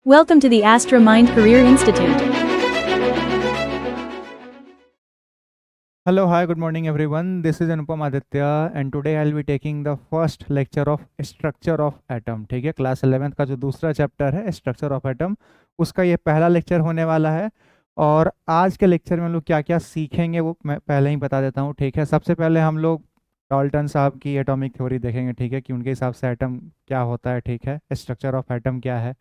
Welcome to the Astra Mind Career Institute. Hello, hi, good morning everyone. This is Anupam Aditya and today I'll be taking the first lecture of structure of atom. ठीक है, class 11th का जो दूसरा chapter है structure of atom, उसका ये पहला lecture होने वाला है। और आज के लेक्चर में हम लोग क्या क्या सीखेंगे वो मैं पहले ही बता देता हूँ। ठीक है, सबसे पहले हम लोग डाल्टन साहब की एटॉमिक थ्योरी देखेंगे। ठीक है, कि उनके हिसाब से एटम क्या होता है। ठीक है, स्ट्रक्चर ऑफ एटम क्या है।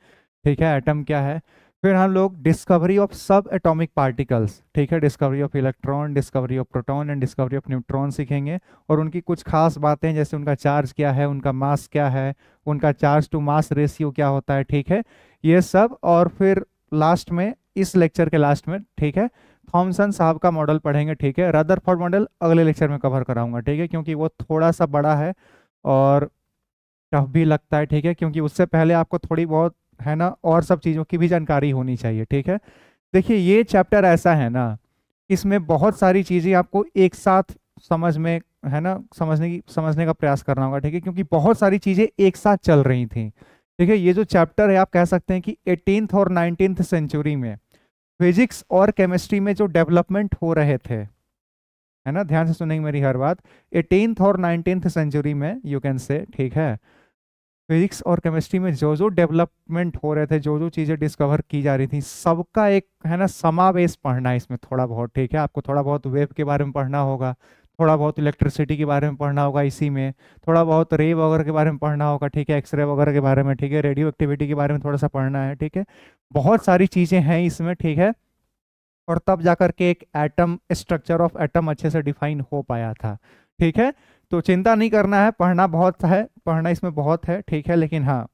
ठीक है, एटम क्या है। फिर हम लोग डिस्कवरी ऑफ सब एटॉमिक पार्टिकल्स, ठीक है, discovery of electron, discovery of proton and discovery of neutron सीखेंगे। और उनकी कुछ खास बातें जैसे उनका चार्ज क्या है, उनका मास क्या है, उनका चार्ज टू मास रेशियो क्या होता है। ठीक है, ये सब। और फिर लास्ट में, इस लेक्चर के लास्ट में, ठीक है, थॉमसन साहब का मॉडल पढ़ेंगे। ठीक है, रदरफोर्ड मॉडल अगले लेक्चर में कवर कराऊंगा। ठीक है, क्योंकि वो थोड़ा सा बड़ा है और टफ भी लगता है। ठीक है, क्योंकि उससे पहले आपको थोड़ी बहुत है ना और सब चीज़ों की भी जानकारी होनी चाहिए। ठीक है, देखिए ये चैप्टर ऐसा है ना, इसमें बहुत सारी चीज़ें आपको एक साथ समझ में है ना समझने का प्रयास करना होगा। ठीक है, क्योंकि बहुत सारी चीज़ें एक साथ चल रही थी। ठीक है, ये जो चैप्टर है आप कह सकते हैं कि 18th और 19th सेंचुरी में फिजिक्स और केमिस्ट्री में जो डेवलपमेंट हो रहे थे, है ना, ध्यान से सुनेंगे मेरी हर बात, 18th और 19th सेंचुरी में यू कैन से, ठीक है, फिजिक्स और केमिस्ट्री में जो जो डेवलपमेंट हो रहे थे, जो जो चीज़ें डिस्कवर की जा रही थी, सबका एक है ना समावेश पढ़ना है इसमें थोड़ा बहुत। ठीक है, आपको थोड़ा बहुत वेव के बारे में पढ़ना होगा, थोड़ा बहुत इलेक्ट्रिसिटी के बारे में पढ़ना होगा इसी में, थोड़ा बहुत रे वगैरह के बारे में पढ़ना होगा। ठीक है, एक्सरे वगैरह के बारे में, ठीक है, रेडियो एक्टिविटी के बारे में थोड़ा सा पढ़ना है। ठीक है, बहुत सारी चीज़ें हैं इसमें। ठीक है, और तब जाकर के एक एटम, स्ट्रक्चर ऑफ एटम अच्छे से डिफाइन हो पाया था। ठीक है, तो चिंता नहीं करना है, पढ़ना बहुत है, पढ़ना इसमें बहुत है। ठीक है, लेकिन हाँ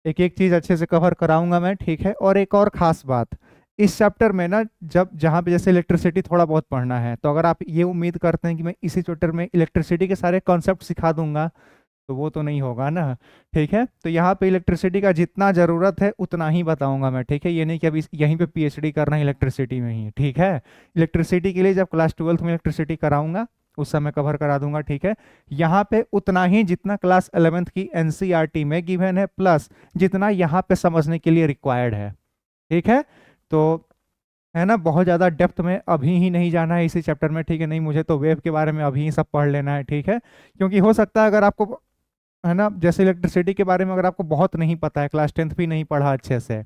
एक एक चीज अच्छे से कवर कराऊंगा मैं। ठीक है, और एक और खास बात इस चैप्टर में ना, जब जहाँ पे जैसे इलेक्ट्रिसिटी थोड़ा बहुत पढ़ना है, तो अगर आप ये उम्मीद करते हैं कि मैं इसी चैप्टर में इलेक्ट्रिसिटी के सारे कॉन्सेप्ट सिखा दूंगा, तो वो तो नहीं होगा ना। ठीक है, तो यहाँ पे इलेक्ट्रिसिटी का जितना ज़रूरत है उतना ही बताऊंगा मैं। ठीक है, ये नहीं कि अभी यहीं पे पीएचडी करना है इलेक्ट्रिसिटी में ही। ठीक है, इलेक्ट्रिसिटी के लिए जब क्लास 12th में इलेक्ट्रिसिटी कराऊंगा उस समय कवर करा दूंगा। ठीक है, यहाँ पे उतना ही जितना क्लास 11th की एनसीईआरटी में गिवन है, प्लस जितना यहाँ पे समझने के लिए रिक्वायर्ड है। ठीक है, तो है ना, बहुत ज़्यादा डेप्थ में अभी ही नहीं जाना है इसी चैप्टर में। ठीक है, नहीं मुझे तो वेव के बारे में अभी ही सब पढ़ लेना है। ठीक है, क्योंकि हो सकता है अगर आपको है ना जैसे इलेक्ट्रिसिटी के बारे में अगर आपको बहुत नहीं पता है, क्लास 10th भी नहीं पढ़ा अच्छे से,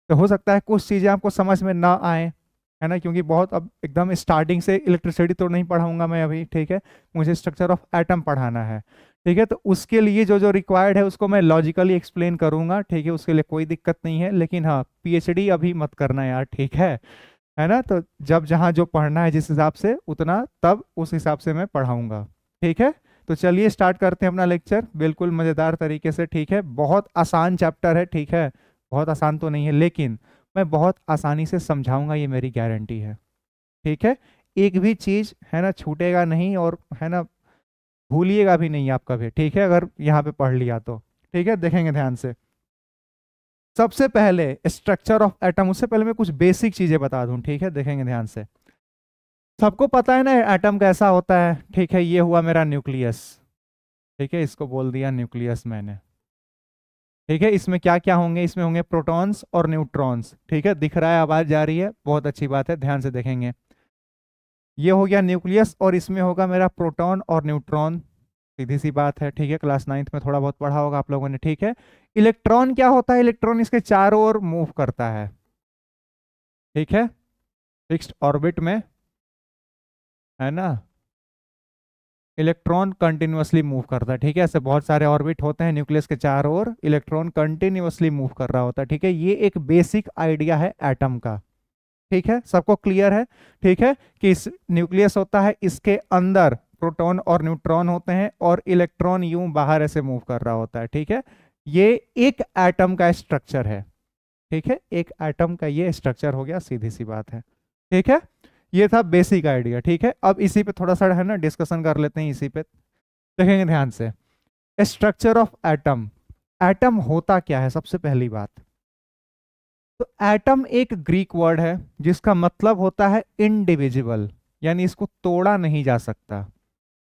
तो हो सकता है कुछ चीज़ें आपको समझ में ना आए, है ना, क्योंकि बहुत अब एकदम स्टार्टिंग से इलेक्ट्रिसिटी तो नहीं पढ़ाऊंगा मैं अभी। ठीक है, मुझे स्ट्रक्चर ऑफ एटम पढ़ाना है। ठीक है, तो उसके लिए जो जो रिक्वायर्ड है उसको मैं लॉजिकली एक्सप्लेन करूंगा। ठीक है, उसके लिए कोई दिक्कत नहीं है, लेकिन हाँ पीएचडी अभी मत करना यार। ठीक है ना, तो जब जहाँ जो पढ़ना है जिस हिसाब से उतना, तब उस हिसाब से मैं पढ़ाऊंगा। ठीक है, तो चलिए स्टार्ट करते हैं अपना लेक्चर बिल्कुल मज़ेदार तरीके से। ठीक है, बहुत आसान चैप्टर है। ठीक है, बहुत आसान तो नहीं है, लेकिन मैं बहुत आसानी से समझाऊंगा, ये मेरी गारंटी है। ठीक है, एक भी चीज़ है ना छूटेगा नहीं, और है ना भूलिएगा भी नहीं आप कभी। ठीक है, अगर यहाँ पे पढ़ लिया तो। ठीक है, देखेंगे ध्यान से। सबसे पहले स्ट्रक्चर ऑफ एटम, उससे पहले मैं कुछ बेसिक चीज़ें बता दूं। ठीक है, देखेंगे ध्यान से। सबको पता है ना एटम कैसा होता है। ठीक है, ये हुआ मेरा न्यूक्लियस। ठीक है, इसको बोल दिया न्यूक्लियस मैंने। ठीक है, इसमें क्या क्या होंगे, इसमें होंगे प्रोटॉन्स और न्यूट्रॉन्स। ठीक है, दिख रहा है, आवाज जा रही है, बहुत अच्छी बात है, ध्यान से देखेंगे। ये हो गया न्यूक्लियस और इसमें होगा मेरा प्रोटॉन और न्यूट्रॉन, सीधी सी बात है। ठीक है, क्लास 9th में थोड़ा बहुत पढ़ा होगा आप लोगों ने। ठीक है, इलेक्ट्रॉन क्या होता है, इलेक्ट्रॉन इसके चारों ओर मूव करता है। ठीक है, फिक्स्ड ऑर्बिट में, है ना, इलेक्ट्रॉन कंटिन्यूअसली मूव करता है। ठीक है, ऐसे बहुत सारे ऑर्बिट होते हैं न्यूक्लियस के चारों ओर, इलेक्ट्रॉन कंटिन्यूअसली मूव कर रहा होता है। ठीक है, ये एक बेसिक आइडिया है एटम का। ठीक है, सबको क्लियर है। ठीक है, कि इस न्यूक्लियस होता है, इसके अंदर प्रोटॉन और न्यूट्रॉन होते हैं और इलेक्ट्रॉन यूं बाहर ऐसे मूव कर रहा होता है। ठीक है, ये एक एटम का स्ट्रक्चर है। ठीक है, एक एटम का ये स्ट्रक्चर हो गया, सीधी सी बात है। ठीक है, ये था बेसिक आइडिया। ठीक है, अब इसी पे थोड़ा सा है ना डिस्कशन कर लेते हैं इसी पे। देखेंगे ध्यान से, स्ट्रक्चर ऑफ एटम। एटम होता क्या है, सबसे पहली बात तो एटम एक ग्रीक वर्ड है जिसका मतलब होता है इनडिविजिबल, यानी इसको तोड़ा नहीं जा सकता।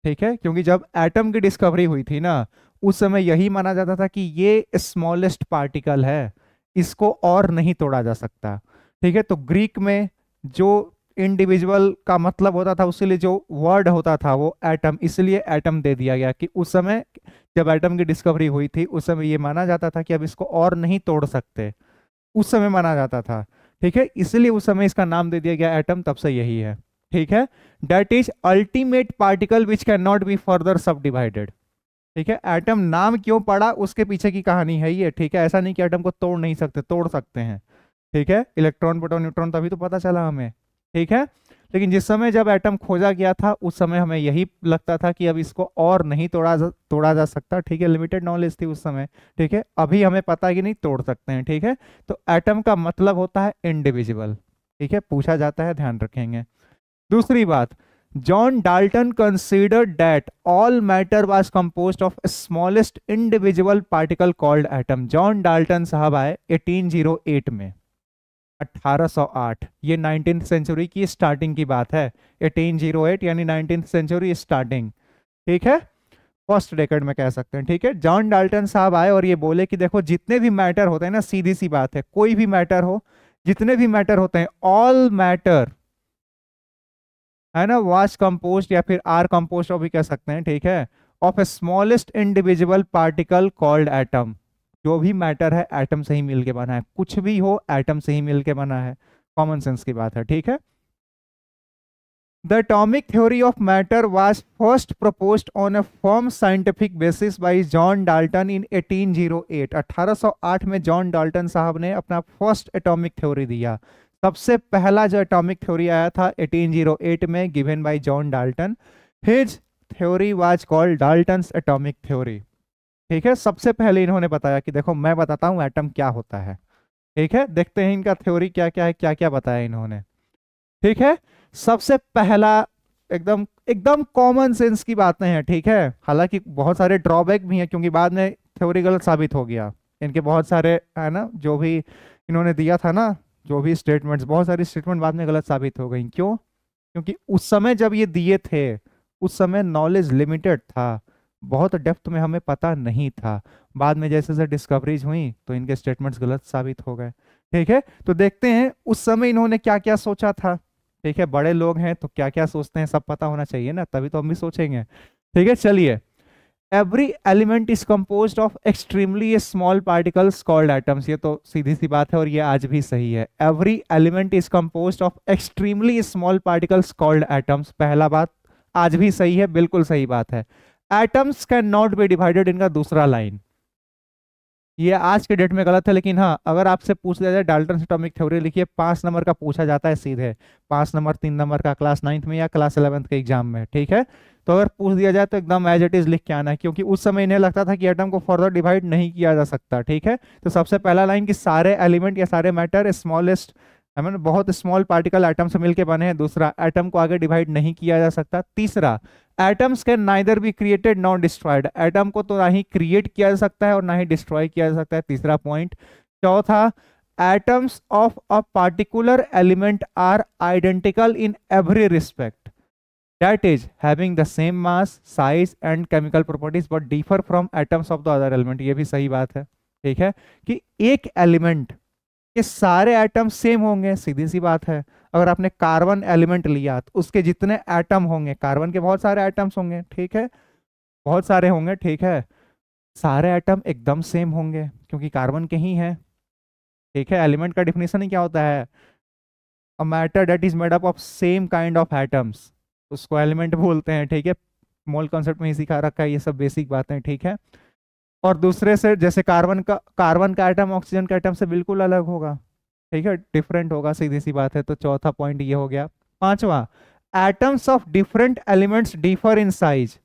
ठीक है, क्योंकि जब एटम की डिस्कवरी हुई थी ना, उस समय यही माना जाता था कि ये स्मॉलेस्ट पार्टिकल है, इसको और नहीं तोड़ा जा सकता। ठीक है, तो ग्रीक में जो इंडिविजुअल का मतलब होता था, उसके लिए जो वर्ड होता था वो एटम, इसलिए एटम दे दिया गया कि उस समय जब एटम की डिस्कवरी हुई थी उस समय ये माना जाता था कि अब इसको और नहीं तोड़ सकते, उस समय माना जाता था। ठीक है, इसलिए उस समय इसका नाम दे दिया गया एटम, तब से यही है। ठीक है, that is ultimate particle which can not be further सब डिवाइडेड। ठीक है, एटम नाम क्यों पड़ा उसके पीछे की कहानी है ये। ठीक है, ऐसा नहीं कि एटम को तोड़ नहीं सकते, तोड़ सकते हैं। ठीक है, इलेक्ट्रॉन प्रोटॉन न्यूट्रॉन तभी तो पता चला हमें। ठीक है, लेकिन जिस समय जब एटम खोजा गया था उस समय हमें यही लगता था कि अब इसको और नहीं तोड़ा जा सकता। ठीक है, लिमिटेड नॉलेज थी उस समय। ठीक है, अभी हमें पता है कि नहीं तोड़ सकते हैं। ठीक है, तो एटम का मतलब होता है इंडिविजुअल। ठीक है, पूछा जाता है, ध्यान रखेंगे। दूसरी बात, John Dalton considered that all matter was composed of smallest individual particle called atom. John Dalton साहब आए 1808 में, 1808। ये 19th सेंचुरी की स्टार्टिंग की बात है, 1808 यानी 19th सेंचुरी स्टार्टिंग। ठीक है, फर्स्ट डेकेड में कह सकते हैं। ठीक है, जॉन डाल्टन साहब आए और ये बोले कि देखो जितने भी मैटर होते हैं ना, सीधी सी बात है, कोई भी मैटर हो, जितने भी मैटर होते हैं, ऑल मैटर है ना, वाज कंपोज्ड या फिर आर कंपोज्ड भी कह सकते हैं। ठीक है, of A smallest individual particle called atom. जो भी मैटर है एटम से ही मिलके बना है, कुछ भी हो एटम से ही मिलके बना है, कॉमन सेंस की बात है। ठीक है, the atomic theory of matter was first proposed on a firm scientific basis by John Dalton in 1808। 1808 में जॉन डाल्टन साहब ने अपना फर्स्ट एटॉमिक थ्योरी दिया। सबसे पहला जो एटॉमिक थ्योरी आया था 1808 में, given by John Dalton. His theory was called Dalton's atomic theory. ठीक है, सबसे पहले इन्होंने बताया कि देखो मैं बताता हूं एटम क्या होता है। ठीक है, देखते हैं इनका थ्योरी क्या क्या है, क्या क्या बताया इन्होंने। ठीक है, सबसे पहला, एकदम एकदम कॉमन सेंस की बातें हैं। ठीक है, हालांकि बहुत सारे ड्रॉबैक भी हैं क्योंकि बाद में थ्योरी गलत साबित हो गया। इनके बहुत सारे है ना, जो भी इन्होंने दिया था ना, जो भी स्टेटमेंट्स, बहुत सारी स्टेटमेंट बाद में गलत साबित हो गई। क्यों? क्योंकि उस समय जब ये दिए थे उस समय नॉलेज लिमिटेड था, बहुत डेप्थ में हमें पता नहीं था। बाद में जैसे जैसे डिस्कवरीज हुई तो इनके स्टेटमेंट्स गलत साबित हो गए। ठीक है, तो देखते हैं उस समय इन्होंने क्या क्या सोचा था। ठीक है, बड़े लोग हैं तो क्या क्या सोचते हैं सब पता होना चाहिए ना, तभी तो हम भी सोचेंगे। ठीक है, चलिए। Every element is composed of extremely small particles called atoms. ये तो सीधी सी बात है और ये आज भी सही है। Every element is composed of extremely small particles called atoms. पहला बात आज भी सही है, बिल्कुल सही बात है। Atoms can not be divided, इनका दूसरा लाइन ये आज के डेट में गलत है। लेकिन हाँ, अगर आपसे पूछ लिया जाए डाल्टन एटॉमिक थ्योरी लिखिए, 5 नंबर का पूछा जाता है सीधे, 5 नंबर 3 नंबर का क्लास 9th में या क्लास 11th के एग्जाम में। ठीक है, तो अगर पूछ दिया जाए तो एकदम एज इट इज लिख के आना है, क्योंकि उस समय इन्हें लगता था कि एटम को फर्दर डिवाइड नहीं किया जा सकता। ठीक है, तो सबसे पहला लाइन कि सारे एलिमेंट या सारे मैटर स्मॉलेस्ट, आई मीन बहुत स्मॉल पार्टिकल एटम से मिलकर बने हैं। दूसरा, एटम को आगे डिवाइड नहीं किया जा सकता। तीसरा, atoms can neither be created not destroyed. Atom को तो ना ही क्रिएट किया जा सकता है और ना ही डिस्ट्रॉय किया जा सकता है, तीसरा पॉइंट। चौथा, atoms of a particular element are identical in every respect, that is having the same mass, size and chemical properties but differ from atoms of the other element. ये भी सही बात है। ठीक है, कि एक एलिमेंट के सारे एटम सेम होंगे, सीधी सी बात है। अगर आपने कार्बन एलिमेंट लिया तो उसके जितने एटम होंगे, कार्बन के बहुत सारे एटम्स होंगे। ठीक है, बहुत सारे होंगे। ठीक है, सारे एटम एकदम सेम होंगे क्योंकि कार्बन के ही हैं। ठीक है, एलिमेंट का डिफिनेशन ही क्या होता है? A matter that is made up of same kind of atoms, उसको एलिमेंट बोलते हैं। ठीक है, मोल कॉन्सेप्ट में ही सिखा रखा है ये सब बेसिक बातें। ठीक है, और दूसरे से जैसे कार्बन का एटम ऑक्सीजन के एटम से बिल्कुल अलग होगा। ठीक है, डिफरेंट होगा, सीधी सी बात है। तो चौथा पॉइंट ये हो गया। पांचवा, atoms of different elements differ in size.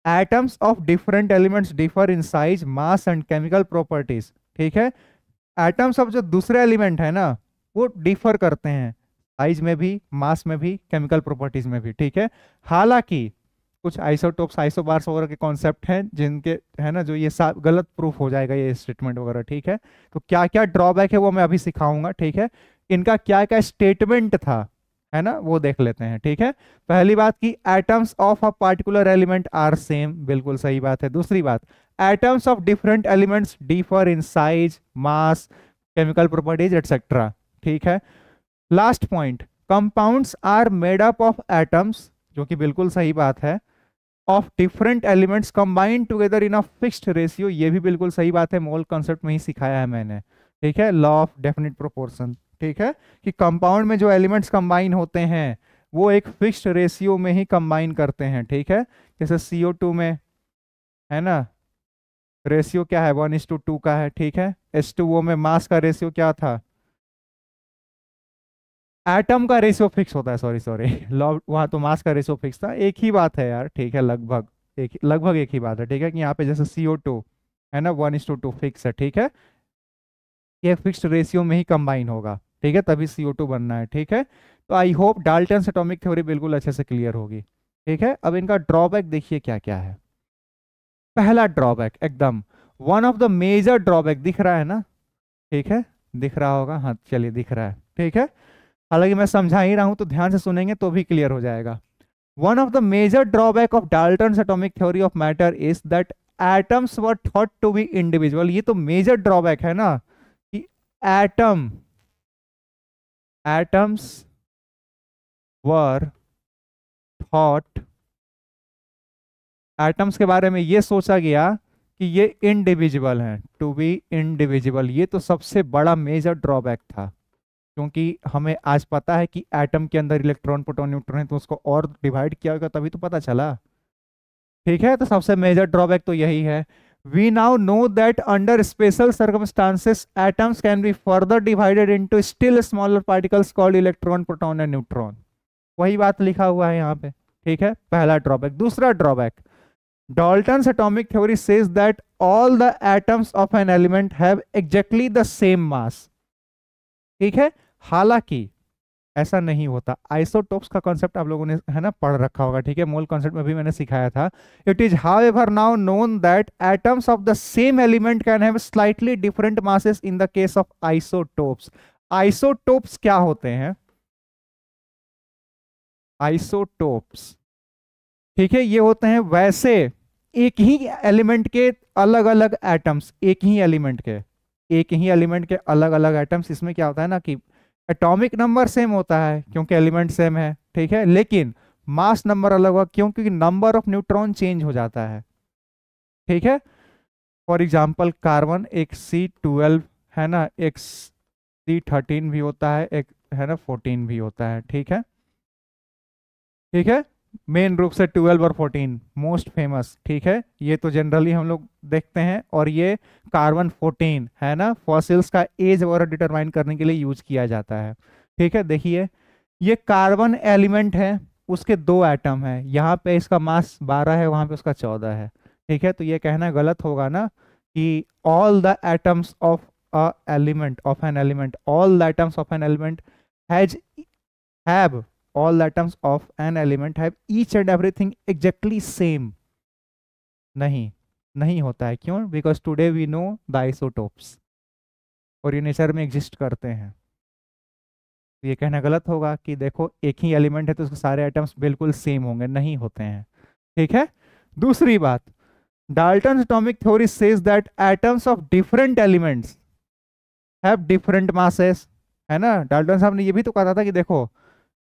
Atoms of different elements differ in size, mass and chemical properties. ठीक है, एटम्स ऑफ जो दूसरे एलिमेंट है ना वो डिफर करते हैं साइज में भी, मास में भी, केमिकल प्रॉपर्टीज में भी। ठीक है, हालांकि कुछ आइसोटोप्स, आइसोबार्स वगैरह के कॉन्सेप्ट हैं जिनके है ना जो ये गलत प्रूफ हो जाएगा ये स्टेटमेंट वगैरह। ठीक है, तो क्या क्या ड्रॉबैक है वो मैं अभी सिखाऊंगा। ठीक है, इनका क्या क्या स्टेटमेंट था है ना, वो देख लेते हैं। ठीक है, पहली बात की atoms of a particular element are same, बिल्कुल सही बात है। दूसरी बात, atoms of different elements differ in size, mass, chemical properties etcetera. ठीक है, last point, compounds are made up of atoms, जो कि बिल्कुल सही बात है, of different elements combined together in a fixed ratio, ये भी बिल्कुल सही बात है, मोल कॉन्सेप्ट में ही सिखाया है मैंने। ठीक है, लॉ ऑफ डेफिनिट प्रोपोर्शन। ठीक है, कि कंपाउंड में जो एलिमेंट्स कंबाइन होते हैं वो एक फिक्स्ड रेशियो में ही कंबाइन करते हैं। ठीक है, जैसे CO2 में, है ना, रेशियो क्या है, 1:2 का है। ठीक है, H2O में मास का रेशियो क्या था, एटम का रेशियो फिक्स होता है, सॉरी सॉरी लॉ, वहां तो मास का रेशियो फिक्स था, एक ही बात है यार। ठीक है, लगभग एक ही बात है। ठीक है, कि यहाँ पे जैसे CO2 है ना, 1:2 फिक्स है। ठीक है, ये फिक्स्ड रेशियो में ही कंबाइन होगा। ठीक है, तभी CO2 बनना है। ठीक है, तो I hope Dalton atomic theory बिल्कुल अच्छे से क्लियर होगी। ठीक है, अब इनका ड्रॉबैक देखिए क्या क्या है। पहला ड्रॉबैक एकदम one of the major drawback, दिख रहा है ना, ठीक है, दिख रहा होगा, हाँ चलिए दिख रहा है। ठीक है, हालांकि मैं समझा ही रहा हूं तो ध्यान से सुनेंगे तो भी क्लियर हो जाएगा। One of the major drawback of Dalton atomic theory of matter is that atoms were thought to be individual. ये तो मेजर ड्रॉबैक है ना, कि एटम्स वर थॉट, एटम्स के बारे में ये सोचा गया कि ये इंडिविजुअल हैं, टू बी इंडिविजुअल। ये तो सबसे बड़ा मेजर ड्रॉबैक था, क्योंकि हमें आज पता है कि एटम के अंदर इलेक्ट्रॉन, प्रोटॉन, न्यूट्रॉन है, तो उसको और डिवाइड किया होगा तभी तो पता चला। ठीक है, तो सबसे मेजर ड्रॉबैक तो यही है। We now know that under special circumstances atoms can be further divided into still smaller particles called electron, proton and neutron. वही बात लिखा हुआ है यहाँ पे। ठीक है, पहला ड्रॉबैक। दूसरा drawback, Dalton's atomic theory says that all the atoms of an element have exactly the same mass. ठीक है, हालांकि ऐसा नहीं होता। आइसोटोप्स का कॉन्सेप्ट आप लोगों ने, है ना, पढ़ रखा होगा। ठीक है, मोल कॉन्सेप्ट में भी मैंने सिखाया था। It is however now known that atoms of the same element can have slightly different masses in the case of isotopes. Isotopes क्या होते हैं, आइसोटोप्स, ठीक है, ये होते हैं वैसे एक ही एलिमेंट के अलग अलग एटम्स, एक ही एलिमेंट के अलग अलग एटम्स। इसमें क्या होता है ना कि एटॉमिक नंबर सेम होता है क्योंकि एलिमेंट सेम है। ठीक है, लेकिन मास नंबर अलग हुआ क्यों, क्योंकि नंबर ऑफ न्यूट्रॉन चेंज हो जाता है। ठीक है, फॉर एग्जांपल कार्बन एक C12 है ना, एक C13 भी होता है, एक है ना 14 भी होता है। ठीक है, ठीक है, मेन रूप से 12 और 14 मोस्ट फेमस। ठीक है, ये तो जनरली हम लोग देखते हैं, और ये कार्बन 14 है ना, फॉसिल्स का एज वगैरह डिटरमाइन करने के लिए यूज किया जाता है। ठीक है, देखिए ये कार्बन एलिमेंट है, उसके 2 एटम है, यहाँ पे इसका मास 12 है, वहां पे उसका 14 है। ठीक है, तो ये कहना गलत होगा ना कि all the atoms of a element of an element, all the atoms of an element have all the atoms of an element have each and everything exactly same। नहीं होता है। क्यों, because today we know the isotopes, और ये nature में exist करते हैं। तो ये कहना गलत होगा कि देखो एक ही एलिमेंट है तो उसके सारे एटम्स बिल्कुल सेम होंगे, नहीं होते हैं। ठीक है, दूसरी बात, Dalton atomic theory says that atoms of different elements have different masses, है ना। डाल्टन साहब ने ये भी तो कहा था कि देखो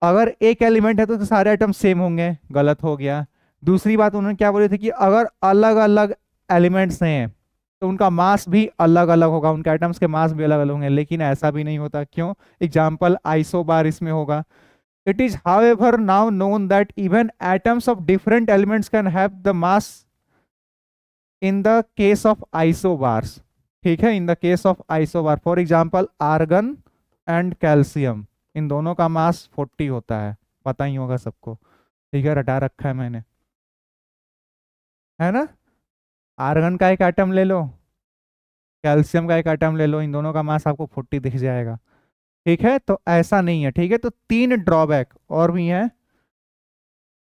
अगर एक एलिमेंट है तो सारे एटम सेम होंगे, गलत हो गया। दूसरी बात उन्होंने क्या बोली थी कि अगर अलग अलग एलिमेंट्स हैं तो उनका मास भी अलग अलग होगा, उनके एटम्स के मास भी अलग अलग होंगे, लेकिन ऐसा भी नहीं होता। क्यों, एग्जाम्पल आइसोबार इसमें होगा। It is however now known that even atoms of different elements can have the mass in the case of isobars. ठीक है, in the case of isobar, for example argon and calcium, इन दोनों का मास 40 होता है, पता ही होगा सबको। ठीक है, रटा रखा है मैंने, है ना। आर्गन का एक एटम ले लो, कैल्शियम का एक एटम ले लो, इन दोनों का मास आपको 40 दिख जाएगा। ठीक है, तो ऐसा नहीं है। ठीक है, तो 3 ड्रॉबैक और भी हैं,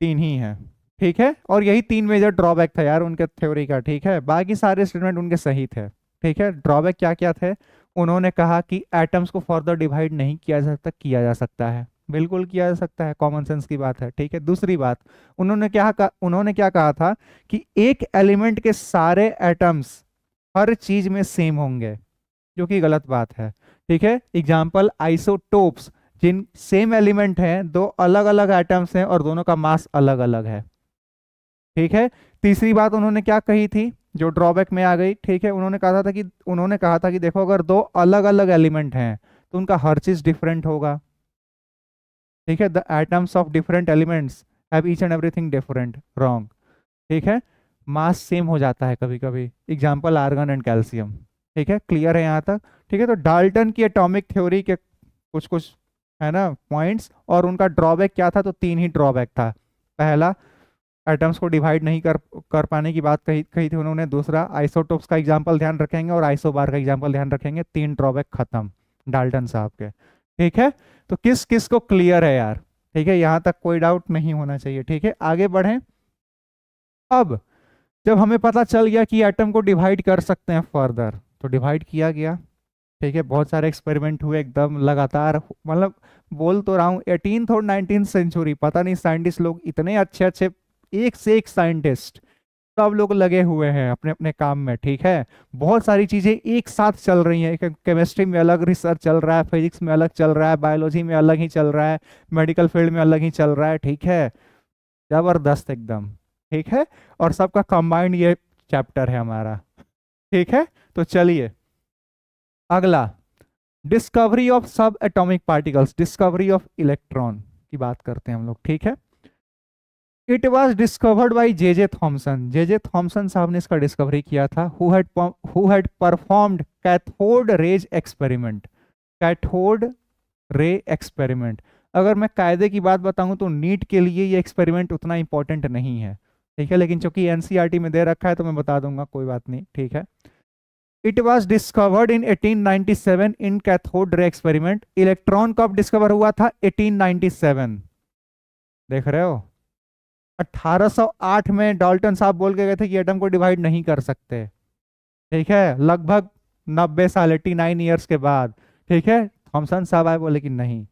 3 ही है। ठीक है, और यही 3 मेजर ड्रॉबैक था यार उनके थ्योरी का। ठीक है, बाकी सारे स्टेटमेंट उनके सही थे। ठीक है, ड्रॉबैक क्या क्या थे, उन्होंने कहा कि एटम्स को फर्दर डिवाइड नहीं किया जा सकता है, बिल्कुल किया जा सकता है, कॉमन सेंस की बात है, ठीक है। दूसरी बात, उन्होंने क्या कहा था कि एक एलिमेंट के सारे एटम्स हर चीज में सेम होंगे, जो कि गलत बात है, ठीक है। एग्जाम्पल आइसोटोप्स, जिन सेम एलिमेंट हैं, दो अलग अलग एटम्स हैं और दोनों का मास अलग अलग है, ठीक है। तीसरी बात उन्होंने क्या कही थी, जो ड्रॉबैक में आ गई, ठीक है। उन्होंने कहा था कि देखो, अगर दो अलग अलग एलिमेंट हैं तो उनका हर चीज डिफरेंट होगा, ठीक है। The atoms of different elements have each and everything different, wrong, ठीक है। मास सेम हो जाता है कभी कभी, एग्जाम्पल आर्गन एंड कैल्शियम, ठीक है। क्लियर है यहाँ तक, ठीक है। तो डाल्टन की एटॉमिक थ्योरी के कुछ कुछ है ना पॉइंट्स, और उनका ड्रॉबैक क्या था, तो तीन ही ड्रॉबैक था। पहला, एटम्स को डिवाइड नहीं कर पाने की बात कही कही थी उन्होंने। दूसरा, आइसोटोप्स का एग्जाम्पल ध्यान रखेंगे और आइसोबार का एग्जाम्पल ध्यान रखेंगे। तीन ड्रॉबैक खत्म डाल्टन साहब के, ठीक है। तो किस किस को क्लियर है यार, ठीक है, यहाँ तक कोई डाउट नहीं होना चाहिए, ठीक है। आगे बढ़ें। अब जब हमें पता चल गया कि एटम को डिवाइड कर सकते हैं फर्दर, तो डिवाइड किया गया, ठीक है। बहुत सारे एक्सपेरिमेंट हुए एकदम लगातार, मतलब बोल तो रहा हूँ 18th और 19th सेंचुरी, पता नहीं साइंटिस्ट लोग इतने अच्छे अच्छे, एक से एक साइंटिस्ट, सब लोग लगे हुए हैं अपने अपने काम में, ठीक है। बहुत सारी चीजें एक साथ चल रही हैं, केमिस्ट्री में अलग रिसर्च चल रहा है, फिजिक्स में अलग चल रहा है, बायोलॉजी में अलग ही चल रहा है, मेडिकल फील्ड में अलग ही चल रहा है, ठीक है। जबरदस्त एकदम, ठीक है। और सबका कंबाइंड ये चैप्टर है हमारा, ठीक है। तो चलिए अगला, डिस्कवरी ऑफ सब atomic particles, discovery of electron की बात करते हैं हम लोग, ठीक है। It was discovered by J Thomson, J Thomson साहब ने इसका डिस्कवरी किया था। Who had performed cathode rays experiment, cathode ray experiment. अगर मैं कायदे की बात बताऊं तो नीट के लिए ये एक्सपेरिमेंट उतना इंपॉर्टेंट नहीं है, ठीक है, लेकिन चूंकि एनसीईआरटी में दे रखा है तो मैं बता दूंगा, कोई बात नहीं, ठीक है। It was discovered in 1897 in cathode ray experiment. Electron कब डिस्कवर हुआ था, 1897, देख रहे हो। 1808 में डाल्टन साहब बोल के गए थे कि एटम को डिवाइड नहीं कर सकते, ठीक है। लगभग 90 साल, 89 ईयर्स के बाद, ठीक है, थॉमसन साहब आए, बोले कि नहीं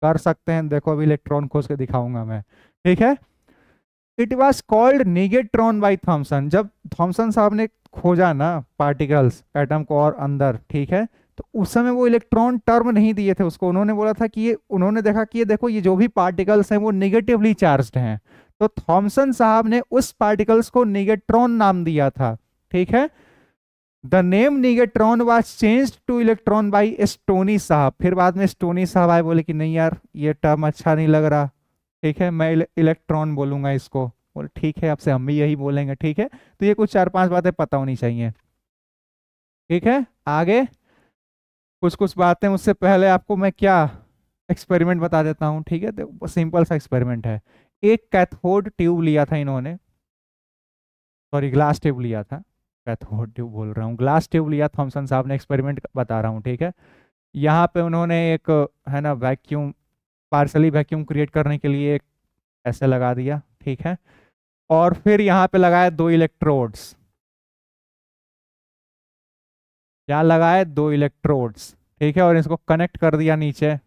कर सकते हैं, देखो अभी इलेक्ट्रॉन खोज के दिखाऊंगा मैं, ठीक है। It was called negatron by Thomson. जब थॉमसन साहब ने खोजा ना पार्टिकल्स एटम को और अंदर, ठीक है, तो उस समय वो इलेक्ट्रॉन टर्म नहीं दिए थे उसको, उन्होंने बोला था कि ये, उन्होंने देखा कि ये देखो, ये जो भी पार्टिकल्स हैं वो निगेटिवली चार्ज्ड हैं, तो थॉमसन साहब ने उस पार्टिकल्स को निगेट्रॉन नाम दिया था, ठीक है। The name negatron was changed to electron by Stoney साहब। फिर बाद में स्टोनी साहब आए, बोले कि नहीं यार ये टर्म अच्छा नहीं लग रहा, ठीक है, मैं इलेक्ट्रॉन बोलूंगा इसको। बोले ठीक है, आपसे हम भी यही बोलेंगे, ठीक है। तो ये कुछ चार पांच बातें पता होनी चाहिए, ठीक है। आगे कुछ कुछ बातें, उससे पहले आपको मैं क्या एक्सपेरिमेंट बता देता हूँ, ठीक है। तो सिंपल सा एक्सपेरिमेंट है। एक कैथोड ट्यूब लिया था इन्होंने, सॉरी ग्लास ट्यूब लिया था, कैथोड ट्यूब बोल रहा हूँ, ग्लास ट्यूब लिया थॉमसन साहब ने, एक्सपेरिमेंट बता रहा हूँ, ठीक है। यहाँ पे उन्होंने एक, है ना, वैक्यूम, पार्सली वैक्यूम क्रिएट करने के लिए एक ऐसे लगा दिया, ठीक है। और फिर यहाँ पे लगाए दो इलेक्ट्रोड्स, यहाँ लगाए दो इलेक्ट्रोड्स, ठीक है, और इसको कनेक्ट कर दिया नीचे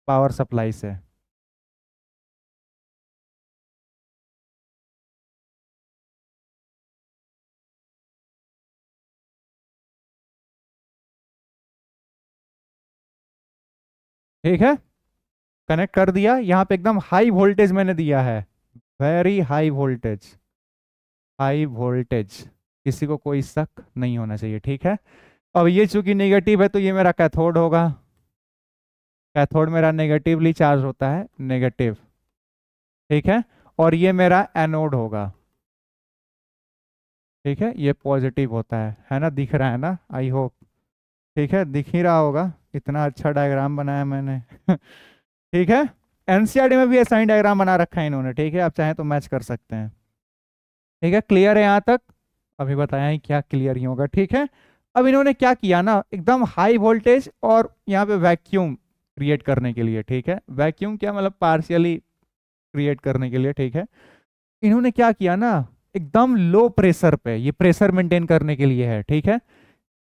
पावर सप्लाई से। ठीक है, कनेक्ट कर दिया, यहाँ पे एकदम हाई वोल्टेज मैंने दिया है, very high voltage, high voltage, किसी को कोई शक नहीं होना चाहिए, ठीक है। अब ये चूंकि नेगेटिव है तो ये मेरा कैथोड होगा, कैथोड मेरा नेगेटिवली चार्ज होता है, नेगेटिव, ठीक है। और ये मेरा एनोड होगा, ठीक है, ये पॉजिटिव होता है ना, दिख रहा है ना, आई होप, ठीक है, दिख ही रहा होगा, इतना अच्छा डायग्राम बनाया मैंने ठीक है। एनसीईआरटी में भी ऐसा ही डायग्राम बना रखा है इन्होंने, ठीक है, आप चाहें तो मैच कर सकते हैं, ठीक है। क्लियर है यहाँ तक, अभी बताया ही क्या क्लियर ही होगा, ठीक है। अब इन्होंने क्या किया ना, एकदम हाई वोल्टेज और यहाँ पे वैक्यूम क्रिएट करने के लिए, ठीक है, वैक्यूम क्या मतलब पार्शियली क्रिएट करने के लिए, ठीक है। इन्होंने क्या किया ना, एकदम लो प्रेशर पे, ये प्रेशर मेंटेन करने के लिए है, ठीक है,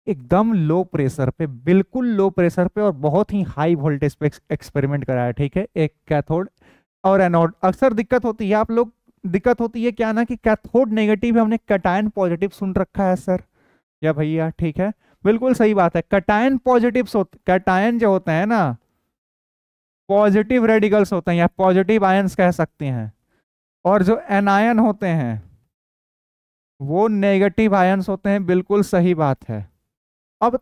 एकदम लो प्रेशर पे, बिल्कुल लो प्रेशर पे और बहुत ही हाई वोल्टेज पे एक्सपेरिमेंट कराया, ठीक है, एक कैथोड और एनोड। अक्सर दिक्कत होती है, आप लोग दिक्कत होती है क्या ना कि कैथोड नेगेटिव है, हमने कैटायन पॉजिटिव सुन रखा है सर या भैया, ठीक है, बिल्कुल सही बात है। कैटायन पॉजिटिव कैटायन जो होते हैं ना, पॉजिटिव रेडिकल्स होते हैं या पॉजिटिव आयंस कह सकते हैं, और जो एनायन होते हैं वो नेगेटिव आयंस होते हैं, बिल्कुल सही बात है। अब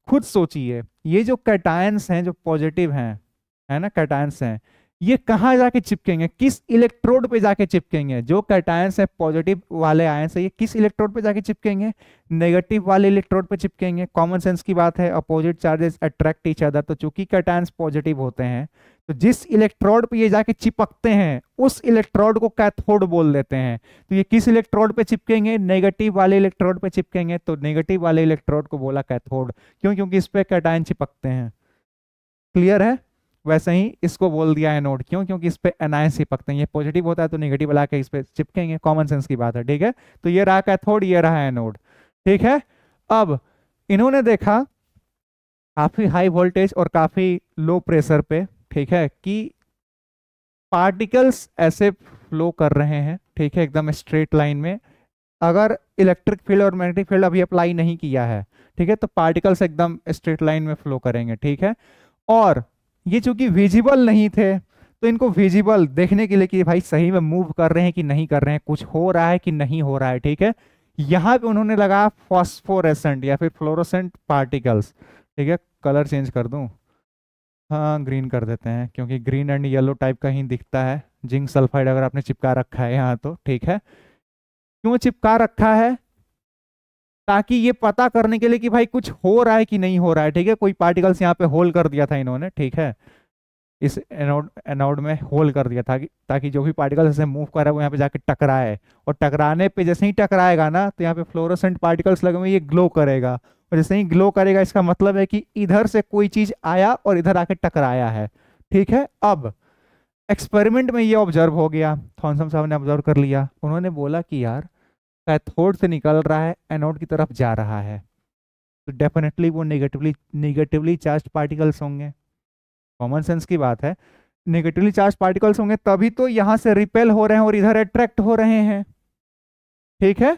खुद सोचिए, ये जो कैटायंस हैं जो पॉजिटिव हैं, है ना, कैटायंस हैं, ये कहाँ जाके चिपकेंगे, किस इलेक्ट्रोड पे जाके चिपकेंगे? जो कैटायंस है पॉजिटिव वाले आयंस है, ये किस इलेक्ट्रोड पे जाके चिपकेंगे? नेगेटिव वाले इलेक्ट्रोड पे चिपकेंगे। कॉमन सेंस की बात है, opposite charges attract each other, तो चूंकि कैटायंस पॉजिटिव होते हैं तो जिस इलेक्ट्रोड पे ये जाके चिपकते हैं उस इलेक्ट्रोड को कैथोड बोल देते हैं। तो ये किस इलेक्ट्रोड पे चिपकेंगे? नेगेटिव वाले इलेक्ट्रोड पे चिपकेंगे, तो नेगेटिव वाले इलेक्ट्रोड को बोला कैथोड। क्यों? क्योंकि इस पे कैटायन चिपकते हैं। क्लियर है? वैसे ही इसको बोल दिया एनोड, क्यों? क्योंकि इस पे एनायन चिपकते हैं, ये पॉजिटिव होता है तो नेगेटिव वाला के इस पे चिपकेंगे, कॉमन सेंस की बात है, ठीक है। तो ये रहा कैथोड, ये रहा एनोड, ठीक है। अब इन्होंने देखा काफी हाई वोल्टेज और काफी लो प्रेशर पे, ठीक है, कि पार्टिकल्स ऐसे फ्लो कर रहे हैं, ठीक है, एकदम स्ट्रेट लाइन में। अगर इलेक्ट्रिक फील्ड और मैग्नेटिक फील्ड अभी अप्लाई नहीं किया है, ठीक है, तो पार्टिकल्स एकदम स्ट्रेट लाइन में फ्लो करेंगे, ठीक है। और ये चूंकि विजिबल नहीं थे, तो इनको विजिबल देखने के लिए कि भाई सही में मूव कर रहे हैं कि नहीं कर रहे हैं, कुछ हो रहा है कि नहीं हो रहा है, ठीक है, यहां पे उन्होंने लगाया फॉस्फोरेसेंट या फिर फ्लोरोसेंट पार्टिकल्स, ठीक है। कलर चेंज कर दूं? हाँ, ग्रीन कर देते हैं, क्योंकि ग्रीन एंड येलो टाइप का ही दिखता है। जिंक सल्फाइड अगर आपने चिपका रखा है यहाँ तो ठीक है। क्यों चिपका रखा है? ताकि ये पता करने के लिए कि भाई कुछ हो रहा है कि नहीं हो रहा है, ठीक है। कोई पार्टिकल्स यहाँ पे होल कर दिया था इन्होंने, ठीक है, इस एनोड एनोड में होल कर दिया था ताकि जो भी पार्टिकल ऐसे मूव कर रहा है वो यहाँ पे जाके टकराए, और टकराने पे जैसे ही टकराएगा ना तो यहाँ पे फ्लोरोसेंट पार्टिकल्स लगे हुए, ये ग्लो करेगा, और जैसे ही ग्लो करेगा इसका मतलब है कि इधर से कोई चीज आया और इधर आके टकराया है, ठीक है। अब एक्सपेरिमेंट में ये ऑब्जर्व हो गया, थॉमसन साहब ने ऑब्जर्व कर लिया, उन्होंने बोला कि यार कैथोड से निकल रहा है, एनोड की तरफ जा रहा है, तो डेफिनेटली वो नेगेटिवली चार्ज पार्टिकल्स होंगे। कॉमन सेंस की बात है, नेगेटिवली चार्ज पार्टिकल्स होंगे तभी तो यहां से रिपेल हो रहे हैं और इधर अट्रैक्ट हो रहे हैं, ठीक है।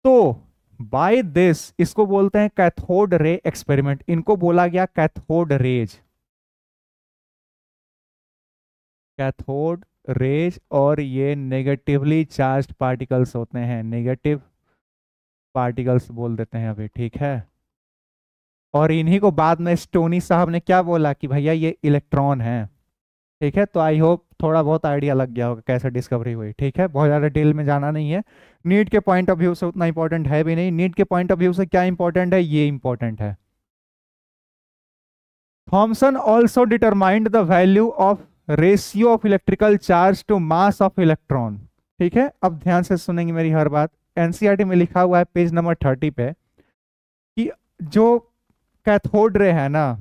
तो बाय दिस इसको बोलते हैं कैथोड रे एक्सपेरिमेंट, इनको बोला गया कैथोड रेज, कैथोड रेज। और ये नेगेटिवली चार्ज्ड पार्टिकल्स होते हैं, नेगेटिव पार्टिकल्स बोल देते हैं अभी, ठीक है। और इन्हीं को बाद में स्टोनी साहब ने क्या बोला कि भैया ये इलेक्ट्रॉन है, ठीक है। तो आई होप थोड़ा बहुत आइडिया लग गया होगा कैसे डिस्कवरी हुई, ठीक है, बहुत ज़्यादा डिटेल में जाना नहीं है। नीट के पॉइंट ऑफ व्यू से उतना इंपॉर्टेंट है भी नहीं, नीट के पॉइंट ऑफ व्यू से क्या इंपॉर्टेंट है, ये इंपॉर्टेंट है। Thomson also determined the value of ratio of electrical charge to mass of electron, ठीक है। अब ध्यान से सुनेंगे मेरी हर बात। एनसीईआरटी में लिखा हुआ है पेज नंबर 30 पे कि जो कैथोड रे है ना,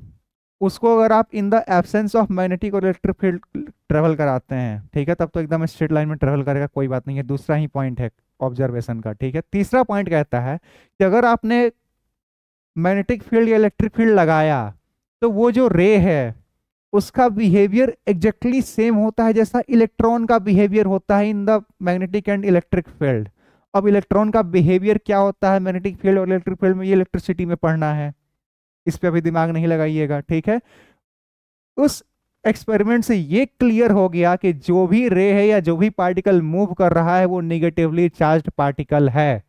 उसको अगर आप in the absence of magnetic और इलेक्ट्रिक फील्ड ट्रेवल कराते हैं, ठीक है, तब तो एकदम स्ट्रेट लाइन में ट्रेवल करेगा, कोई बात नहीं है। दूसरा ही पॉइंट है ऑब्जर्वेशन का, ठीक है। तीसरा पॉइंट कहता है कि अगर आपने मैग्नेटिक फील्ड या इलेक्ट्रिक फील्ड लगाया तो वो जो रे है उसका बिहेवियर एग्जैक्टली सेम होता है जैसा इलेक्ट्रॉन का बिहेवियर होता है in the magnetic and electric field. अब इलेक्ट्रॉन का बिहेवियर क्या होता है मैग्नेटिक फील्ड और इलेक्ट्रिक फील्ड में, ये इलेक्ट्रिसिटी में पढ़ना है, इस पे अभी दिमाग नहीं लगाइएगा, ठीक है। उस एक्सपेरिमेंट से ये क्लियर हो गया कि जो भी रे है या जो भी पार्टिकल मूव कर रहा है वो निगेटिवली चार्ज्ड पार्टिकल है।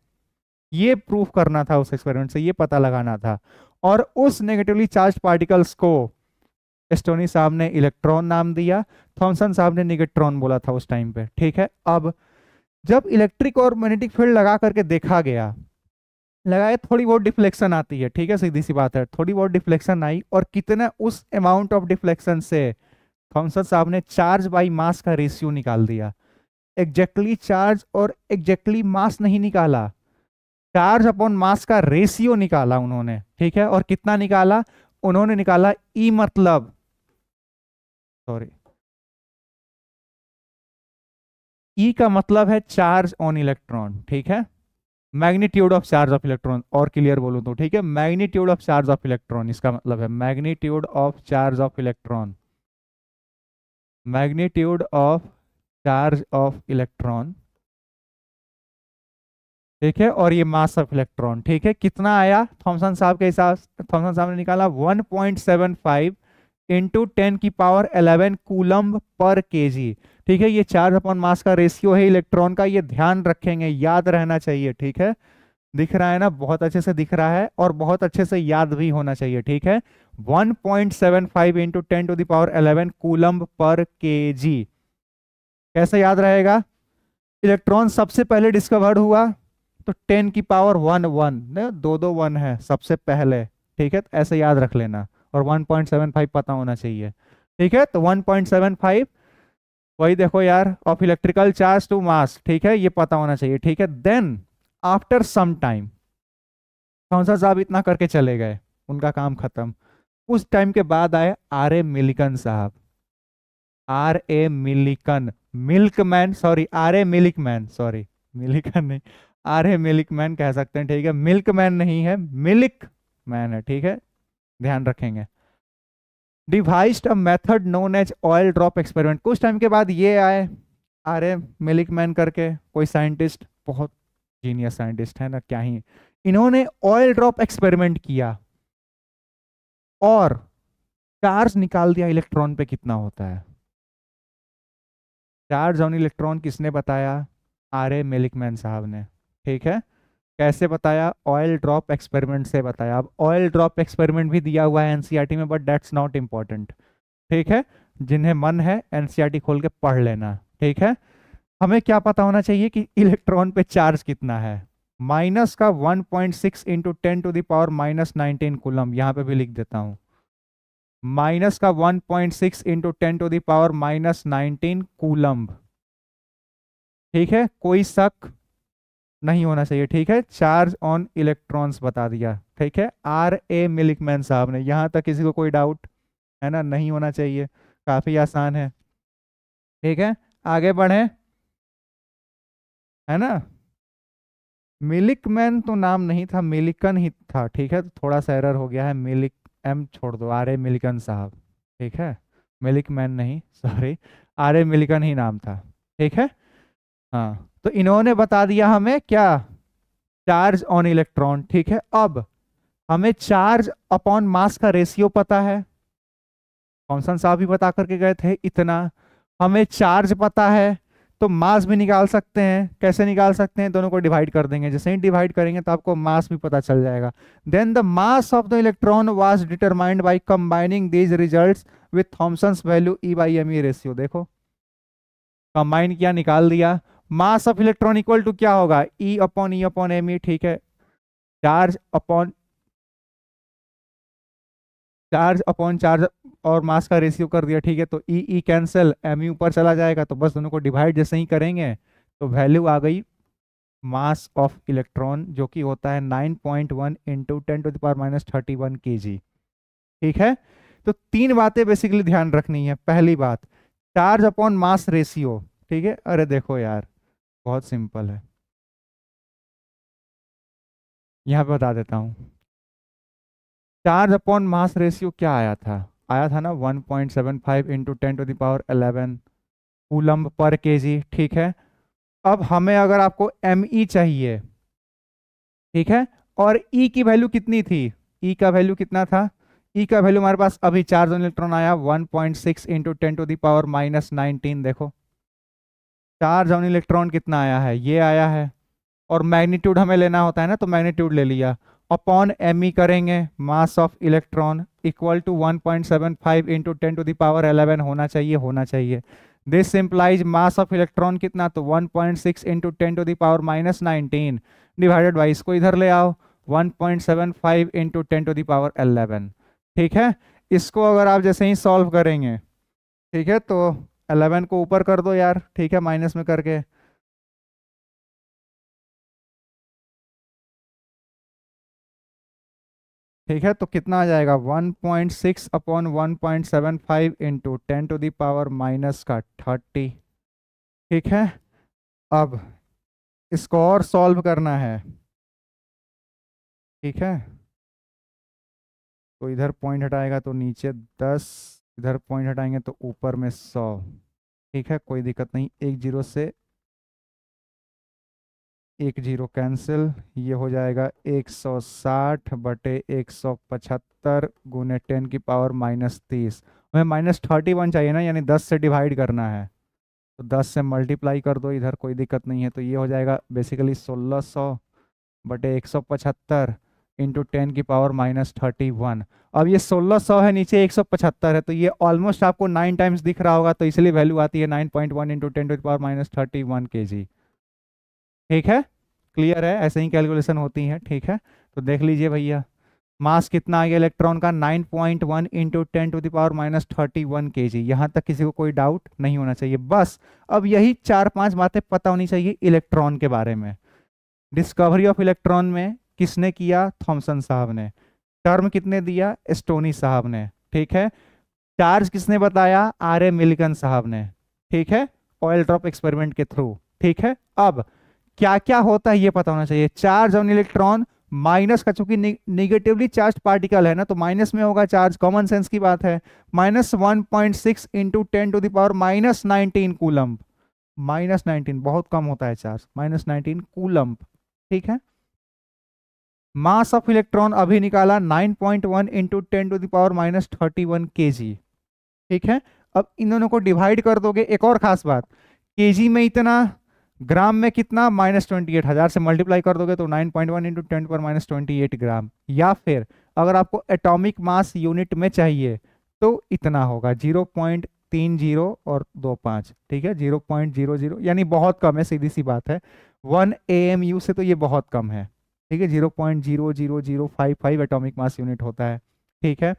ये प्रूफ करना था उस एक्सपेरिमेंट से, ये पता लगाना था। और उस नेगेटिवली चार्ज्ड पार्टिकल्स को स्टोनी साहब ने इलेक्ट्रॉन नाम दिया, थॉमसन साहब ने निगेट्रॉन बोला था उस टाइम पे, ठीक है। अब जब इलेक्ट्रिक और मैग्नेटिक फील्ड लगा करके देखा गया, लगाए थोड़ी बहुत डिफ्लेक्शन आती है, ठीक है, सीधी सी बात है, थोड़ी बहुत डिफ्लेक्शन आई, और कितना उस अमाउंट ऑफ डिफ्लेक्शन से थॉमसन साहब ने चार्ज बाई मास का रेशियो निकाल दिया। एग्जैक्टली चार्ज और एग्जैक्टली मास नहीं निकाला, चार्ज अपॉन मास का रेशियो निकाला उन्होंने, ठीक है। और कितना निकाला? उन्होंने निकाला ई, मतलब सॉरी, ई का मतलब है चार्ज ऑन इलेक्ट्रॉन, ठीक है। Magnitude of charge of electron, और क्लियर बोलूं तो, ठीक है, magnitude of charge of electron, इसका मतलब है magnitude of charge of electron, magnitude of charge of electron, ठीक है, और ये मास ऑफ इलेक्ट्रॉन, ठीक है, कितना आया थॉमसन साहब के हिसाब, थॉमसन साहब ने निकाला 1.75 इंटू 10⁻11 कूलम्ब पर केजी, ठीक है, ये चार्ज अपॉन मास का रेशियो है इलेक्ट्रॉन का, ये ध्यान रखेंगे, याद रहना चाहिए, ठीक है, दिख रहा है ना, बहुत अच्छे से दिख रहा है और बहुत अच्छे से याद भी होना चाहिए, ठीक है, 1.75 इंटू 10⁻11 कूलम्ब पर केजी, कैसे याद रहेगा, इलेक्ट्रॉन सबसे पहले डिस्कवर्ड हुआ तो 10⁻1 दो दो वन है सबसे पहले, ठीक है, तो ऐसे याद रख लेना, और 1.75 पता होना चाहिए, ठीक है, तो 1.75 वही देखो यार, of electrical charge to mass, ठीक है, ये पता होना चाहिए, ठीक है, देन आफ्टर सम टाइम कौन साहब इतना करके चले गए, उनका काम खत्म, उस टाइम के बाद आए आर ए मिलिकन साहब, R A Millikan, milkman, sorry R A milkman, sorry Millikan नहीं, आर ए मिल्कमैन कह सकते हैं, ठीक है, मिल्कमैन नहीं है, मिल्क मैन है, ठीक है, ध्यान रखेंगे, devised a method known as oil drop experiment, कुछ टाइम के बाद ये आए आर ए मिल्कमैन करके कोई साइंटिस्ट, बहुत जीनियस साइंटिस्ट है ना, क्या ही, इन्होंने ऑयल ड्रॉप एक्सपेरिमेंट किया और चार्ज निकाल दिया इलेक्ट्रॉन पे कितना होता है, चार्ज ऑन इलेक्ट्रॉन किसने बताया, आर ए मिल्कमैन साहब ने, ठीक है, कैसे बताया, ऑयल ड्रॉप एक्सपेरिमेंट से बताया, अब ऑयल ड्रॉप एक्सपेरिमेंट भी दिया हुआ है एनसीईआरटी में, बट दैट्स नॉट इम्पॉर्टेंट, ठीक है, जिन्हें मन है एनसीईआरटी खोल के पढ़ लेना, ठीक है, हमें क्या पता होना चाहिए कि इलेक्ट्रॉन पे चार्ज कितना है, माइनस का 1.6 इंटू 10⁻⁻19 कूलम, यहाँ पे भी लिख देता हूँ, माइनस का 1.6 इंटू 10⁻⁻19 कूलम, ठीक है, कोई शक नहीं होना चाहिए, ठीक है, चार्ज ऑन इलेक्ट्रॉन्स बता दिया, ठीक है, आर ए मिल्कमैन साहब ने, यहां तक किसी को कोई डाउट है ना, नहीं होना चाहिए, काफी आसान है, ठीक है, आगे बढ़े, है ना, मिल्कमैन तो नाम नहीं था, मिल्कन ही था, ठीक है, तो थोड़ा सा एरर हो गया है, मिल्क एम छोड़ दो, आर ए मिल्कन साहब, ठीक है, मिल्कमैन नहीं, सॉरी, आर ए मिल्कन ही नाम था, ठीक है, हाँ, तो इन्होंने बता दिया हमें क्या, चार्ज ऑन इलेक्ट्रॉन, ठीक है, अब हमें चार्ज अपॉन मास का रेशियो पता है, थॉमसन साहब भी बता करके गए थे इतना, हमें चार्ज पता है, तो मास भी निकाल सकते हैं, कैसे निकाल सकते हैं, दोनों को डिवाइड कर देंगे, जैसे ही डिवाइड करेंगे तो आपको मास भी पता चल जाएगा, then the mass of the electron was determined by combining these results with Thomson's value e by m e ratio, देखो कंबाइन किया, निकाल दिया, mass of electron equal to क्या होगा, ई अपॉन एम ई, ठीक है, चार्ज अपॉन चार्ज और मास का रेशियो कर दिया, ठीक है, तो ई ई कैंसिल, एम ई ऊपर चला जाएगा, तो बस दोनों को डिवाइड जैसे ही करेंगे तो वैल्यू आ गई मास ऑफ इलेक्ट्रॉन, जो कि होता है 9.1 इंटू 10⁻31 kg, ठीक है, तो तीन बातें बेसिकली ध्यान रखनी है, पहली बात चार्ज अपॉन मास रेशियो, ठीक है, अरे देखो यार बहुत सिंपल है, यहाँ पे बता देता हूँ, चार्ज अपॉन मास रेशियो क्या आया था ना 1.75 इंटू 10⁻11 कूलम्ब पर केजी, ठीक है, अब हमें अगर आपको एम ई चाहिए, ठीक है, और ई की वैल्यू कितनी थी, ई का वैल्यू कितना था, ई का वैल्यू हमारे पास अभी चार्ज ऑन इलेक्ट्रॉन आया 1.6 इंटू 10⁻⁻19, देखो चार्ज ऑन इलेक्ट्रॉन कितना आया है, ये आया है, और मैग्नीट्यूड हमें लेना होता है ना, तो मैग्नीट्यूड ले लिया, अपॉन एम ई करेंगे, mass of electron equal to 1.75 into 10⁻11 होना चाहिए, this simplifies mass of electron कितना, तो 1.6 इंटू 10⁻⁻19 डिवाइडेड बाई, इसको इधर ले आओ 1.75 इंटू 10⁻11, ठीक है, इसको अगर आप जैसे ही सॉल्व करेंगे, ठीक है, तो 11 को ऊपर कर दो यार, ठीक है, माइनस में करके, ठीक है, तो कितना आ जाएगा 1.6 अपॉन 1.75 इंटू 10⁻⁻30, ठीक है, अब इसको और सॉल्व करना है, ठीक है, तो इधर पॉइंट हटाएगा तो नीचे 10, इधर पॉइंट हटाएंगे तो ऊपर में 100। ठीक है, कोई दिक्कत नहीं। 1 0 से 1 0 कैंसिल, ये हो जाएगा 160 बटे 175 गुने 10 की पावर -30। हमें -31 चाहिए ना, यानी 10 से डिवाइड करना है, तो 10 से मल्टीप्लाई कर दो इधर, कोई दिक्कत नहीं है। तो ये हो जाएगा बेसिकली 1600 बटे 175 इंटू 10 की पावर -31। अब ये 1600 है, नीचे 175 है, तो ये ऑलमोस्ट आपको 9 टाइम्स दिख रहा होगा, तो इसलिए वैल्यू आती है 9.1 into 10 to the power -31 kg। ठीक है, क्लियर है, ऐसे ही कैलकुलेशन होती है। ठीक है, तो देख लीजिए भैया, मास कितना आ गया इलेक्ट्रॉन का, 9.1 into 10 to the power -31 kg। यहाँ तक किसी को कोई डाउट नहीं होना चाहिए। बस अब यही 4-5 बातें पता होनी चाहिए इलेक्ट्रॉन के बारे में। डिस्कवरी ऑफ इलेक्ट्रॉन में किसने किया, थॉमसन साहब ने। टर्म कितने दिया, स्टोनी साहब ने। ठीक है, चार्ज किसने बताया, आर.ए. मिलिकन साहब ने। ठीक है, ऑयल ड्रॉप एक्सपेरिमेंट के थ्रू। ठीक है, अब क्या क्या होता है ये पता होना चाहिए। चार्ज ऑन इलेक्ट्रॉन, माइनस का, चूंकि निगेटिवली चार्ज पार्टिकल है ना, तो माइनस में होगा चार्ज, कॉमन सेंस की बात है। -1.6 into 10 to the power -19 coulomb. -19 बहुत कम होता है चार्ज, -19 कूलम्ब। ठीक है, मास ऑफ इलेक्ट्रॉन अभी निकाला 9.1 into 10 to the power -31 kg। ठीक है, अब इन दोनों को डिवाइड कर दोगे। एक और खास बात, केजी में इतना, ग्राम में कितना, -28, 1000 से मल्टीप्लाई कर दोगे तो 9.1 इंटू 10 to the power -28 ग्राम। या फिर अगर आपको एटॉमिक मास यूनिट में चाहिए तो इतना होगा, 0.30 और 25। ठीक है, 0.00, यानी बहुत कम है, सीधी सी बात है। 1 AMU से तो ये बहुत कम है। ठीक है, 0.00055 एटॉमिक मास यूनिट होता है। ठीक है,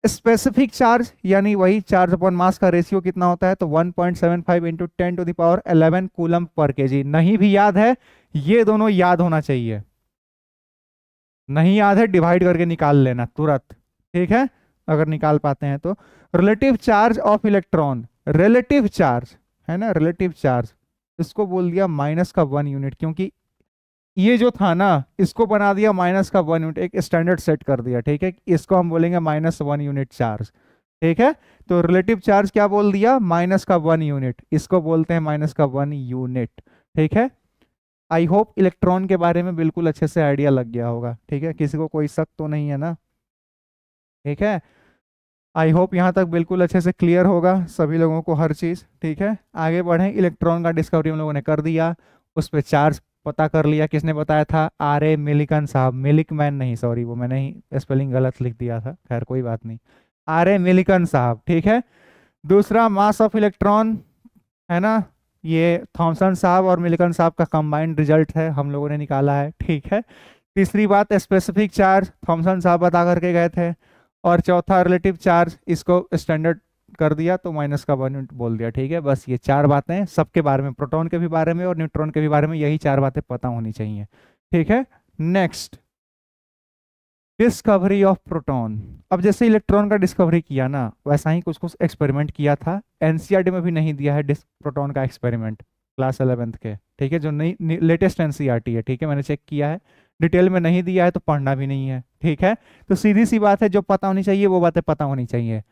स्पेसिफिक चार्ज यानी वही चार्ज अपॉन मास का रेशियो कितना होता है, तो 1.75 into 10 to the power 11 coulomb per KG. नहीं भी याद है, ये दोनों याद होना चाहिए। नहीं याद है, डिवाइड करके निकाल लेना तुरंत। ठीक है, अगर निकाल पाते हैं तो। Relative charge of electron, relative charge है ना, रिलेटिव चार्ज, इसको बोल दिया -1 यूनिट, क्योंकि ये जो था ना, इसको बना दिया -1 यूनिट, एक स्टैंडर्ड सेट कर दिया। ठीक है, इसको हम बोलेंगे -1 यूनिट चार्ज। ठीक है, तो रिलेटिव चार्ज क्या बोल दिया, -1 यूनिट, इसको बोलते हैं -1 यूनिट। ठीक है, आई होप इलेक्ट्रॉन के बारे में बिल्कुल अच्छे से आइडिया लग गया होगा। ठीक है, किसी को कोई शक तो नहीं है ना। ठीक है, आई होप यहाँ तक बिल्कुल अच्छे से क्लियर होगा सभी लोगों को हर चीज़। ठीक है, आगे बढ़ें। इलेक्ट्रॉन का डिस्कवरी हम लोगों ने कर दिया, उस पर चार्ज पता कर लिया, किसने बताया था, आर.ए. मिलिकन साहब। मिलिकमैन नहीं, सॉरी, वो मैंने ही स्पेलिंग गलत लिख दिया था, खैर कोई बात नहीं, आर.ए. मिलिकन साहब। ठीक है, दूसरा मास ऑफ इलेक्ट्रॉन है ना, ये थॉमसन साहब और मिलिकन साहब का कंबाइंड रिजल्ट है, हम लोगों ने निकाला है। ठीक है, तीसरी बात, स्पेसिफिक चार्ज थॉमसन साहब बता करके गए थे। और चौथा रिलेटिव चार्ज, इसको स्टैंडर्ड कर दिया तो -1 यूनिट बोल दिया। ठीक है, बस ये 4 बातें सबके बारे में, प्रोटॉन के भी बारे में और न्यूट्रॉन के भी बारे में, यही 4 बातें पता होनी चाहिए। ठीक है, नेक्स्ट, डिस्कवरी ऑफ प्रोटॉन। अब जैसे इलेक्ट्रॉन का डिस्कवरी किया ना, वैसा ही कुछ कुछ एक्सपेरिमेंट किया था। एनसीईआरटी में भी नहीं दिया है प्रोटॉन का एक्सपेरिमेंट, क्लास 11th के। ठीक है, जो नई लेटेस्ट एनसीईआरटी है। ठीक है, मैंने चेक किया है, डिटेल में नहीं दिया है तो पढ़ना भी नहीं है। ठीक है, तो सीधी सी बात है, जो पता होनी चाहिए वो बातें पता होनी चाहिए।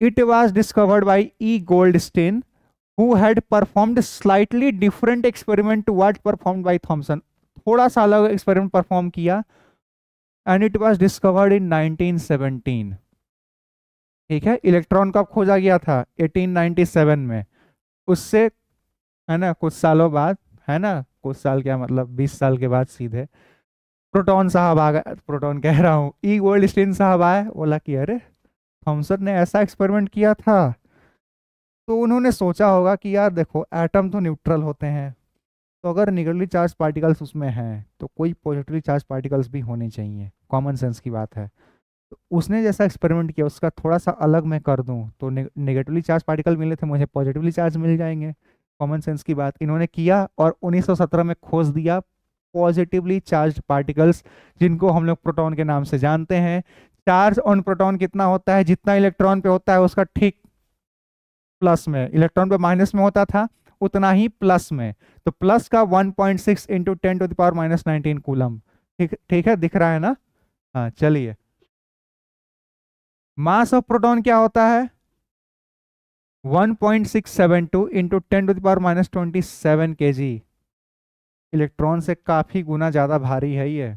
It was discovered by E Goldstein, who had performed slightly different experiment to what performed by Thomson. थोड़ा सा अलग एक्सपेरिमेंट परफॉर्म किया, and it was discovered in 1917। ठीक है, इलेक्ट्रॉन कब खोजा गया था, 1897 में। उससे है ना कुछ सालों बाद, है ना कुछ साल क्या मतलब 20 साल के बाद सीधे प्रोटॉन साहब आ गए, प्रोटॉन कह रहा हूँ, ई गोल्डस्टीन साहब आए, बोला कि अरे थॉमसन ने ऐसा एक्सपेरिमेंट किया था। तो उन्होंने सोचा होगा कि यार देखो, एटम तो न्यूट्रल होते हैं, तो अगर निगेटिवली चार्ज पार्टिकल्स उसमें हैं तो कोई पॉजिटिवली चार्ज पार्टिकल्स भी होने चाहिए, कॉमन सेंस की बात है। तो उसने जैसा एक्सपेरिमेंट किया, उसका थोड़ा सा अलग मैं कर दूं तो नेगेटिवली चार्ज पार्टिकल मिले थे, मुझे पॉजिटिवली चार्ज मिल जाएंगे, कॉमन सेंस की बात। इन्होंने किया और 1917 में खोज दिया पॉजिटिवली चार्ज पार्टिकल्स, जिनको हम लोग प्रोटॉन के नाम से जानते हैं। चार्ज ऑन प्रोटॉन कितना होता है, जितना इलेक्ट्रॉन पे होता है उसका ठीक प्लस में, इलेक्ट्रॉन पे माइनस में होता था उतना ही प्लस में, तो प्लस का 1.6 into 10 to the power -19 coulomb. ठीक ठीक है, दिख रहा है ना? हाँ चलिए, मास ऑफ प्रोटॉन क्या होता है? 1.672 इंटू 10⁻⁻27 kg। इलेक्ट्रॉन से काफी गुना ज्यादा भारी है ये,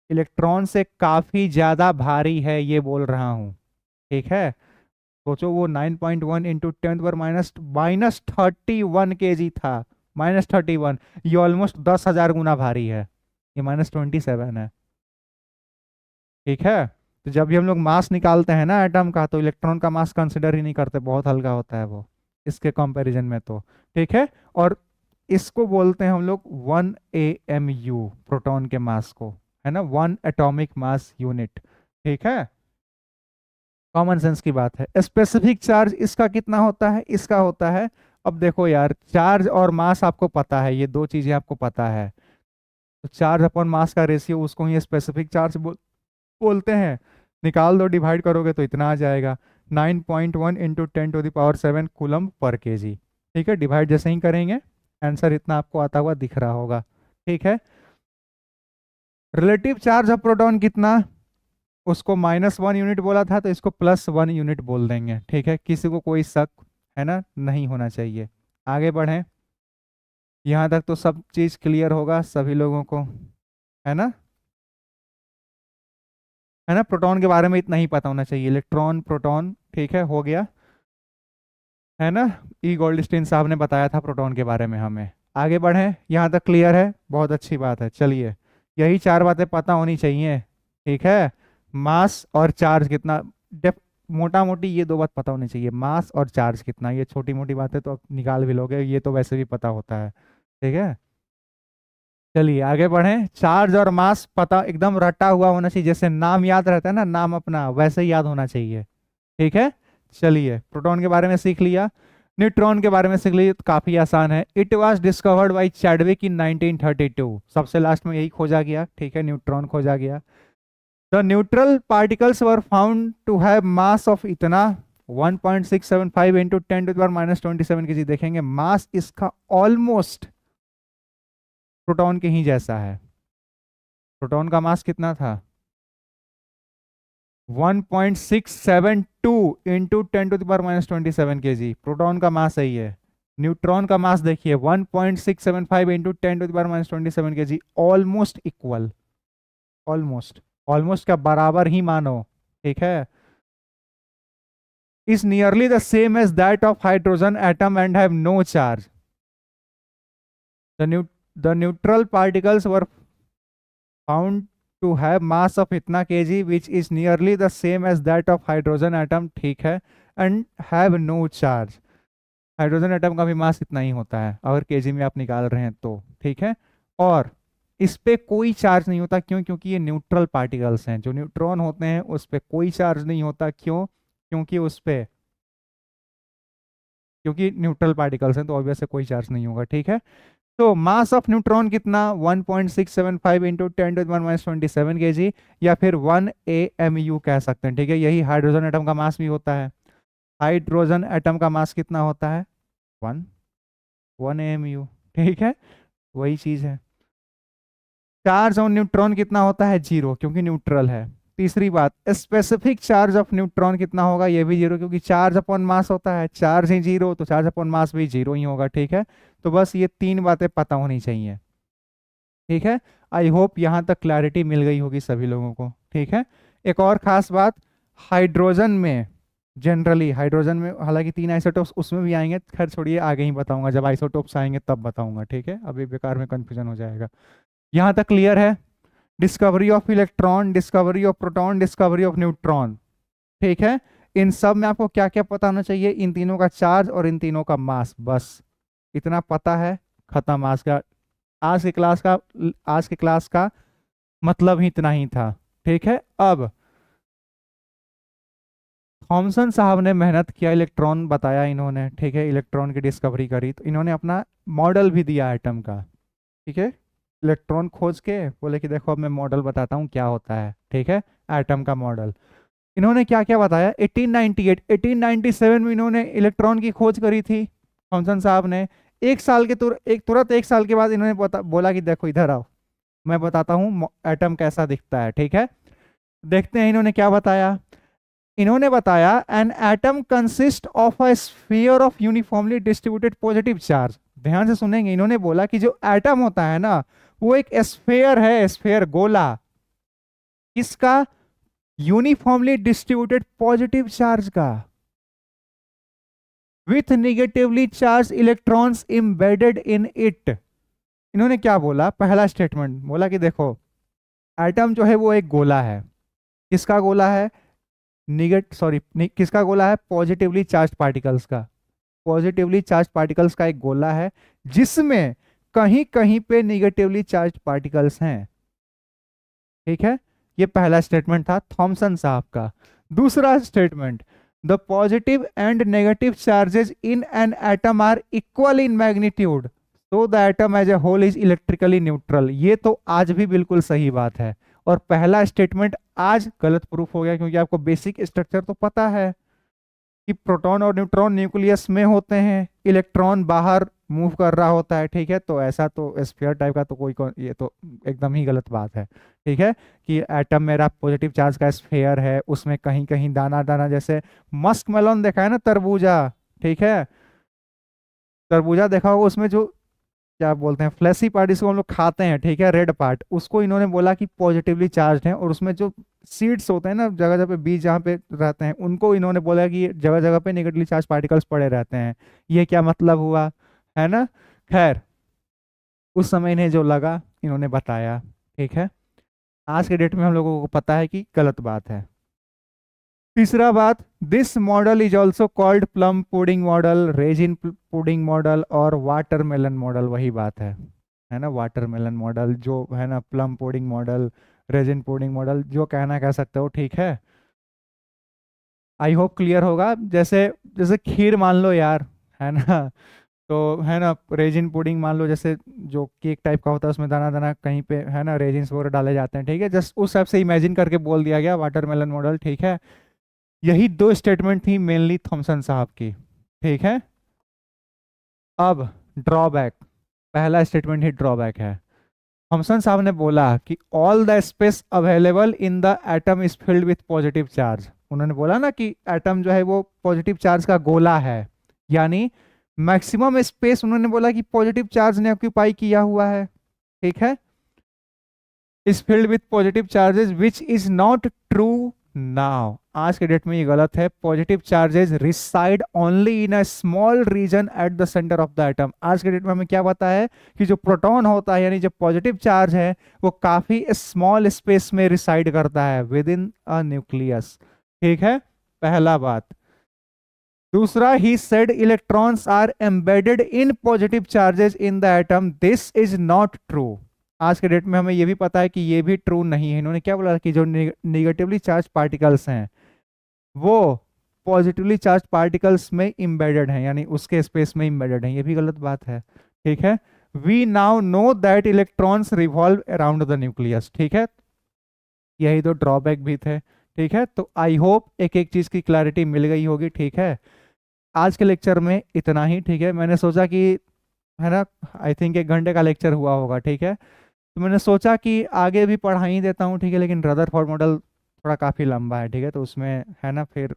इलेक्ट्रॉन से काफी ज्यादा भारी है ये बोल रहा हूं। ठीक है, सोचो वो 9.1 इंटू 10⁻⁻31 kg था, -31। ये ऑलमोस्ट 10,000 गुना भारी है, ये -27 है। ठीक है, तो जब भी हम लोग मास निकालते हैं ना एटम का, तो इलेक्ट्रॉन का मास कंसिडर ही नहीं करते, बहुत हल्का होता है वो इसके कंपैरिजन में तो। ठीक है, और इसको बोलते हैं हम लोग 1 AMU, प्रोटॉन के मास को, है ना, 1 एटॉमिक मास यूनिट। ठीक है, कॉमन सेंस की बात है। स्पेसिफिक चार्ज इसका कितना होता है? इसका होता है, अब देखो यार, चार्ज और मास आपको पता है, ये दो चीजें आपको पता है, तो चार्ज अपॉन मास का रेशियो, उसको ही स्पेसिफिक चार्ज बोलते हैं। निकाल दो, डिवाइड करोगे तो इतना आ जाएगा, 9.1 इंटू 10⁻7 कूलम पर kg। ठीक है, डिवाइड जैसे ही करेंगे आंसर इतना आपको आता हुआ दिख रहा होगा। ठीक है, रिलेटिव चार्ज ऑफ प्रोटॉन कितना? उसको -1 यूनिट बोला था, तो इसको +1 यूनिट बोल देंगे। ठीक है, किसी को कोई शक है ना नहीं होना चाहिए। आगे बढ़ें, यहाँ तक तो सब चीज क्लियर होगा सभी लोगों को, है ना? है ना, प्रोटॉन के बारे में इतना ही पता होना चाहिए, इलेक्ट्रॉन प्रोटॉन। ठीक है, हो गया, है ना? ई गोल्डस्टीन साहब ने बताया था प्रोटॉन के बारे में हमें। आगे बढ़ें, यहाँ तक क्लियर है, बहुत अच्छी बात है। चलिए, यही चार बातें पता होनी चाहिए। ठीक है, मास और चार्ज कितना, मोटा मोटी ये दो बात पता होनी चाहिए, मास और चार्ज कितना। ये छोटी मोटी बातें तो आप निकाल भी लोगे, ये तो वैसे भी पता होता है। ठीक है, चलिए आगे बढ़ें। चार्ज और मास पता एकदम रटा हुआ होना चाहिए, जैसे नाम याद रहता है ना, नाम अपना, वैसे ही याद होना चाहिए। ठीक है, चलिए, प्रोटॉन के बारे में सीख लिया, न्यूट्रॉन के बारे में सीख लिया, तो काफी आसान है। It was discovered by Chadwick in 1932, सबसे लास्ट में यही खोजा गया। ठीक है, न्यूट्रॉन खोजा गया। The neutral particles were found to have mass of इतना 1.675 इंटू 10⁻⁻27 kg। देखेंगे मास इसका ऑलमोस्ट प्रोटॉन के ही जैसा है। प्रोटॉन का मास कितना था? 1.672 इंटू 10⁻⁻27 kg, प्रोटॉन का मास सही है। न्यूट्रॉन का मास देखिए 1.675 into 10⁻⁻27 kg, almost equal, almost, almost का बराबर ही मानो। ठीक है, is nearly the same as that of hydrogen atom and have no charge. The neutral particles were found to have mass of इतना kg which is nearly the same as that of hydrogen atom, ठीक है, and have no charge. Hydrogen atom का भी मास इतना ही होता है अगर KG में आप निकाल रहे हैं तो। ठीक है, और इस पे कोई चार्ज नहीं होता, क्यों? क्योंकि ये न्यूट्रल पार्टिकल्स हैं। जो न्यूट्रॉन होते हैं उस पे कोई चार्ज नहीं होता, क्यों? क्योंकि उस पे, क्योंकि न्यूट्रल पार्टिकल्स हैं तो ऑब्वियस कोई चार्ज नहीं होगा। ठीक है, तो मास ऑफ न्यूट्रॉन कितना? 1.675 इंटू 10⁻⁻27 kg, या फिर 1 AMU कह सकते हैं। ठीक है, यही हाइड्रोजन एटम का मास भी होता है। हाइड्रोजन एटम का मास कितना होता है? 1 AMU। ठीक है, वही चीज है। चार्ज ऑन न्यूट्रॉन कितना होता है? 0, क्योंकि न्यूट्रल है। तीसरी बात, स्पेसिफिक चार्ज ऑफ न्यूट्रॉन कितना होगा? ये भी 0, क्योंकि चार्ज अपॉन मास होता है, चार्ज ही 0 तो चार्ज अपॉन मास भी 0 ही होगा। ठीक है, तो बस ये 3 बातें पता होनी चाहिए। ठीक है, आई होप यहाँ तक क्लैरिटी मिल गई होगी सभी लोगों को। ठीक है, एक और खास बात, हाइड्रोजन में, जनरली हाइड्रोजन में, हालांकि 3 आइसोटोप्स उसमें भी आएंगे, खैर छोड़िए आगे ही बताऊंगा, जब आइसोटोप्स आएंगे तब बताऊंगा। ठीक है, अभी बेकार में कंफ्यूजन हो जाएगा। यहाँ तक क्लियर है? Discovery of electron, discovery of proton, discovery of neutron. ठीक है, इन सब में आपको क्या क्या पता होना चाहिए? इन तीनों का चार्ज और इन तीनों का मास, बस इतना पता है, खत्म। आज की क्लास का मतलब ही इतना ही था। ठीक है, अब थॉमसन साहब ने मेहनत किया, इलेक्ट्रॉन बताया इन्होंने। ठीक है, इलेक्ट्रॉन की डिस्कवरी करी, तो इन्होंने अपना मॉडल भी दिया एटम का। ठीक है, इलेक्ट्रॉन खोज के बोले कि देखो अब मैं मॉडल बताता हूँ क्या होता है। ठीक है, एटम का मॉडल इन्होंने क्या क्या बताया? 1898 1897 में इन्होंने इलेक्ट्रॉन की खोज करी थी थॉमसन साहब ने। एक साल के तुरंत 1 साल के बाद इन्होंने बोला कि देखो इधर आओ, मैं बताता हूँ एटम कैसा दिखता है, ठीक है। देखते हैं इन्होंने क्या बताया। इन्होंने बताया an atom consist of a sphere of uniformly distributed positive charge. ध्यान से सुनेंगे, इन्होंने बोला कि जो एटम होता है ना वो एक स्फीयर है, स्फीयर गोला, किसका, यूनिफॉर्मली डिस्ट्रीब्यूटेड पॉजिटिव चार्ज का, with negatively charge electrons embedded in it. इन्होंने क्या बोला, पहला स्टेटमेंट बोला कि देखो एटम जो है वो एक गोला है, किसका गोला है, किसका गोला है, पॉजिटिवली चार्ज पार्टिकल्स का, पॉजिटिवली चार्ज पार्टिकल्स का एक गोला है जिसमें कहीं कहीं पे निगेटिवली चार्ज पार्टिकल्स हैं, ठीक है। ये पहला स्टेटमेंट था थॉमसन साहब का। दूसरा statement, the positive and negative charges in an atom are equal in magnitude so the atom as a whole is electrically neutral. ये तो आज भी बिल्कुल सही बात है, और पहला स्टेटमेंट आज गलत प्रूफ हो गया, क्योंकि आपको बेसिक स्ट्रक्चर तो पता है कि प्रोटॉन और न्यूट्रॉन न्यूक्लियस में होते हैं, इलेक्ट्रॉन बाहर मूव कर रहा होता है, ठीक है। तो ऐसा तो स्फीयर टाइप का तो ये तो एकदम ही गलत बात है, ठीक है, कि एटम मेरा पॉजिटिव चार्ज का स्फीयर है, उसमें कहीं कहीं दाना दाना, जैसे मस्क मेलोन देखा है ना, तरबूजा, ठीक है, तरबूजा देखा होगा, उसमें जो क्या बोलते हैं फ्लैशी पार्ट, इसको हम लोग खाते हैं, ठीक है, रेड पार्ट, उसको इन्होंने बोला कि पॉजिटिवली चार्ज है, और उसमें जो सीड्स होते हैं ना, जगह जगह पे बीज जहाँ पे रहते हैं, उनको इन्होंने बोला कि जगह जगह पे नेगेटिवली चार्ज पार्टिकल्स पड़े रहते हैं। ये क्या मतलब हुआ, है ना। खैर, उस समय इन्हें जो लगा इन्होंने बताया, ठीक है। आज के डेट में हम लोगों को पता है कि गलत बात है। तीसरा बात, this model is also called plum pudding model, resin pudding model और वाटरमेलन मॉडल। वही बात है ना, वाटरमेलन मॉडल जो है ना, plum pudding model, resin pudding model, जो कहना कह सकते हो, ठीक है। आई होप क्लियर होगा। जैसे जैसे खीर मान लो यार, है ना, तो है ना, रेजिन पुडिंग मान लो, जैसे जो केक टाइप का होता है उसमें दाना दाना कहीं पे है ना रेजिन्स वगैरह डाले जाते हैं, ठीक है, जस्ट उस हिसाब से इमेजिन करके बोल दिया गया वाटरमेलन मॉडल, ठीक है। यही दो स्टेटमेंट थी मेनली थॉमसन साहब की, ठीक है। अब ड्रॉबैक, पहला स्टेटमेंट ही ड्रॉबैक है। थॉमसन साहब ने बोला कि all the space available in the atom is filled with positive charge. उन्होंने बोला ना कि एटम जो है वो पॉजिटिव चार्ज का गोला है, यानी मैक्सिमम स्पेस उन्होंने बोला कि पॉजिटिव चार्ज ने ऑक्यूपाई किया हुआ है, ठीक है, is filled with positive charges which is not true now. आज के डेट में ये गलत है। Positive charges reside only in a small region at the centre of the atom. आज के डेट में हमें क्या पता है कि जो प्रोटॉन होता है, यानी जो पॉजिटिव चार्ज है, वो काफी स्मॉल स्पेस में रिसाइड करता है विद इन अ न्यूक्लियस, ठीक है, पहला बात। दूसरा, he said electrons are embedded in positive charges in the atom, this is not true. आज के डेट में हमें यह भी पता है कि ये भी ट्रू नहीं है। इन्होंने क्या बोला कि जो निगेटिवली चार्ज पार्टिकल्स हैं वो पॉजिटिवली चार्ज पार्टिकल्स में इम्बेडेड हैं, यानी उसके स्पेस में इम्बेडेड हैं। ये भी गलत बात है, ठीक है। We now know that electrons revolve around the nucleus, ठीक है। यही तो ड्रॉबैक भी थे, ठीक है। तो आई होप एक एक चीज की क्लैरिटी मिल गई होगी, ठीक है। आज के लेक्चर में इतना ही, ठीक है। मैंने सोचा कि है ना, आई थिंक 1 घंटे का लेक्चर हुआ होगा, ठीक है। तो मैंने सोचा कि आगे भी पढ़ा ही देता हूँ, ठीक है, लेकिन रदरफोर्ड मॉडल थोड़ा काफ़ी लंबा है, ठीक है, तो उसमें है ना फिर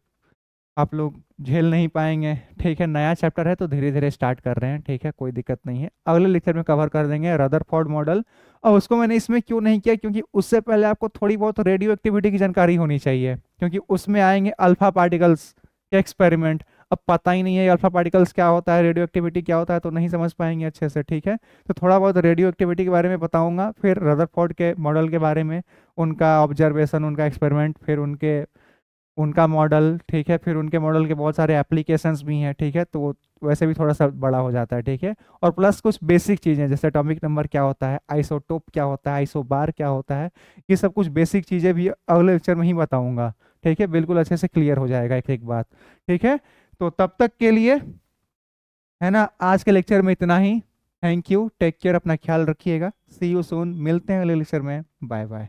आप लोग झेल नहीं पाएंगे, ठीक है। नया चैप्टर है तो धीरे धीरे स्टार्ट कर रहे हैं, ठीक है, कोई दिक्कत नहीं है। अगले लेक्चर में कवर कर देंगे रदरफोर्ड मॉडल। और उसको मैंने इसमें क्यों नहीं किया, क्योंकि उससे पहले आपको थोड़ी बहुत रेडियो एक्टिविटी की जानकारी होनी चाहिए, क्योंकि उसमें आएंगे अल्फा पार्टिकल्स के एक्सपेरिमेंट। अब पता ही नहीं है अल्फा पार्टिकल्स क्या होता है, रेडियो एक्टिविटी क्या होता है, तो नहीं समझ पाएंगे अच्छे से, ठीक है। तो थोड़ा बहुत रेडियो एक्टिविटी के बारे में बताऊंगा, फिर रदरफोर्ड के मॉडल के बारे में, उनका ऑब्जर्वेशन, उनका एक्सपेरिमेंट, फिर उनका मॉडल, ठीक है, फिर उनके मॉडल के बहुत सारे एप्लीकेशंस भी हैं, ठीक है। तो वैसे भी थोड़ा सा बड़ा हो जाता है, ठीक है। और प्लस कुछ बेसिक चीज़ें जैसे एटॉमिक नंबर क्या होता है, आइसोटोप क्या होता है, आइसोबार क्या होता है, ये सब कुछ बेसिक चीज़ें भी अगले लेक्चर में ही बताऊंगा, ठीक है। बिल्कुल अच्छे से क्लियर हो जाएगा एक एक बात, ठीक है। तो तब तक के लिए है ना, आज के लेक्चर में इतना ही। थैंक यू, टेक केयर, अपना ख्याल रखिएगा। सी यू सून, मिलते हैं अगले लेक्चर में, बाय बाय।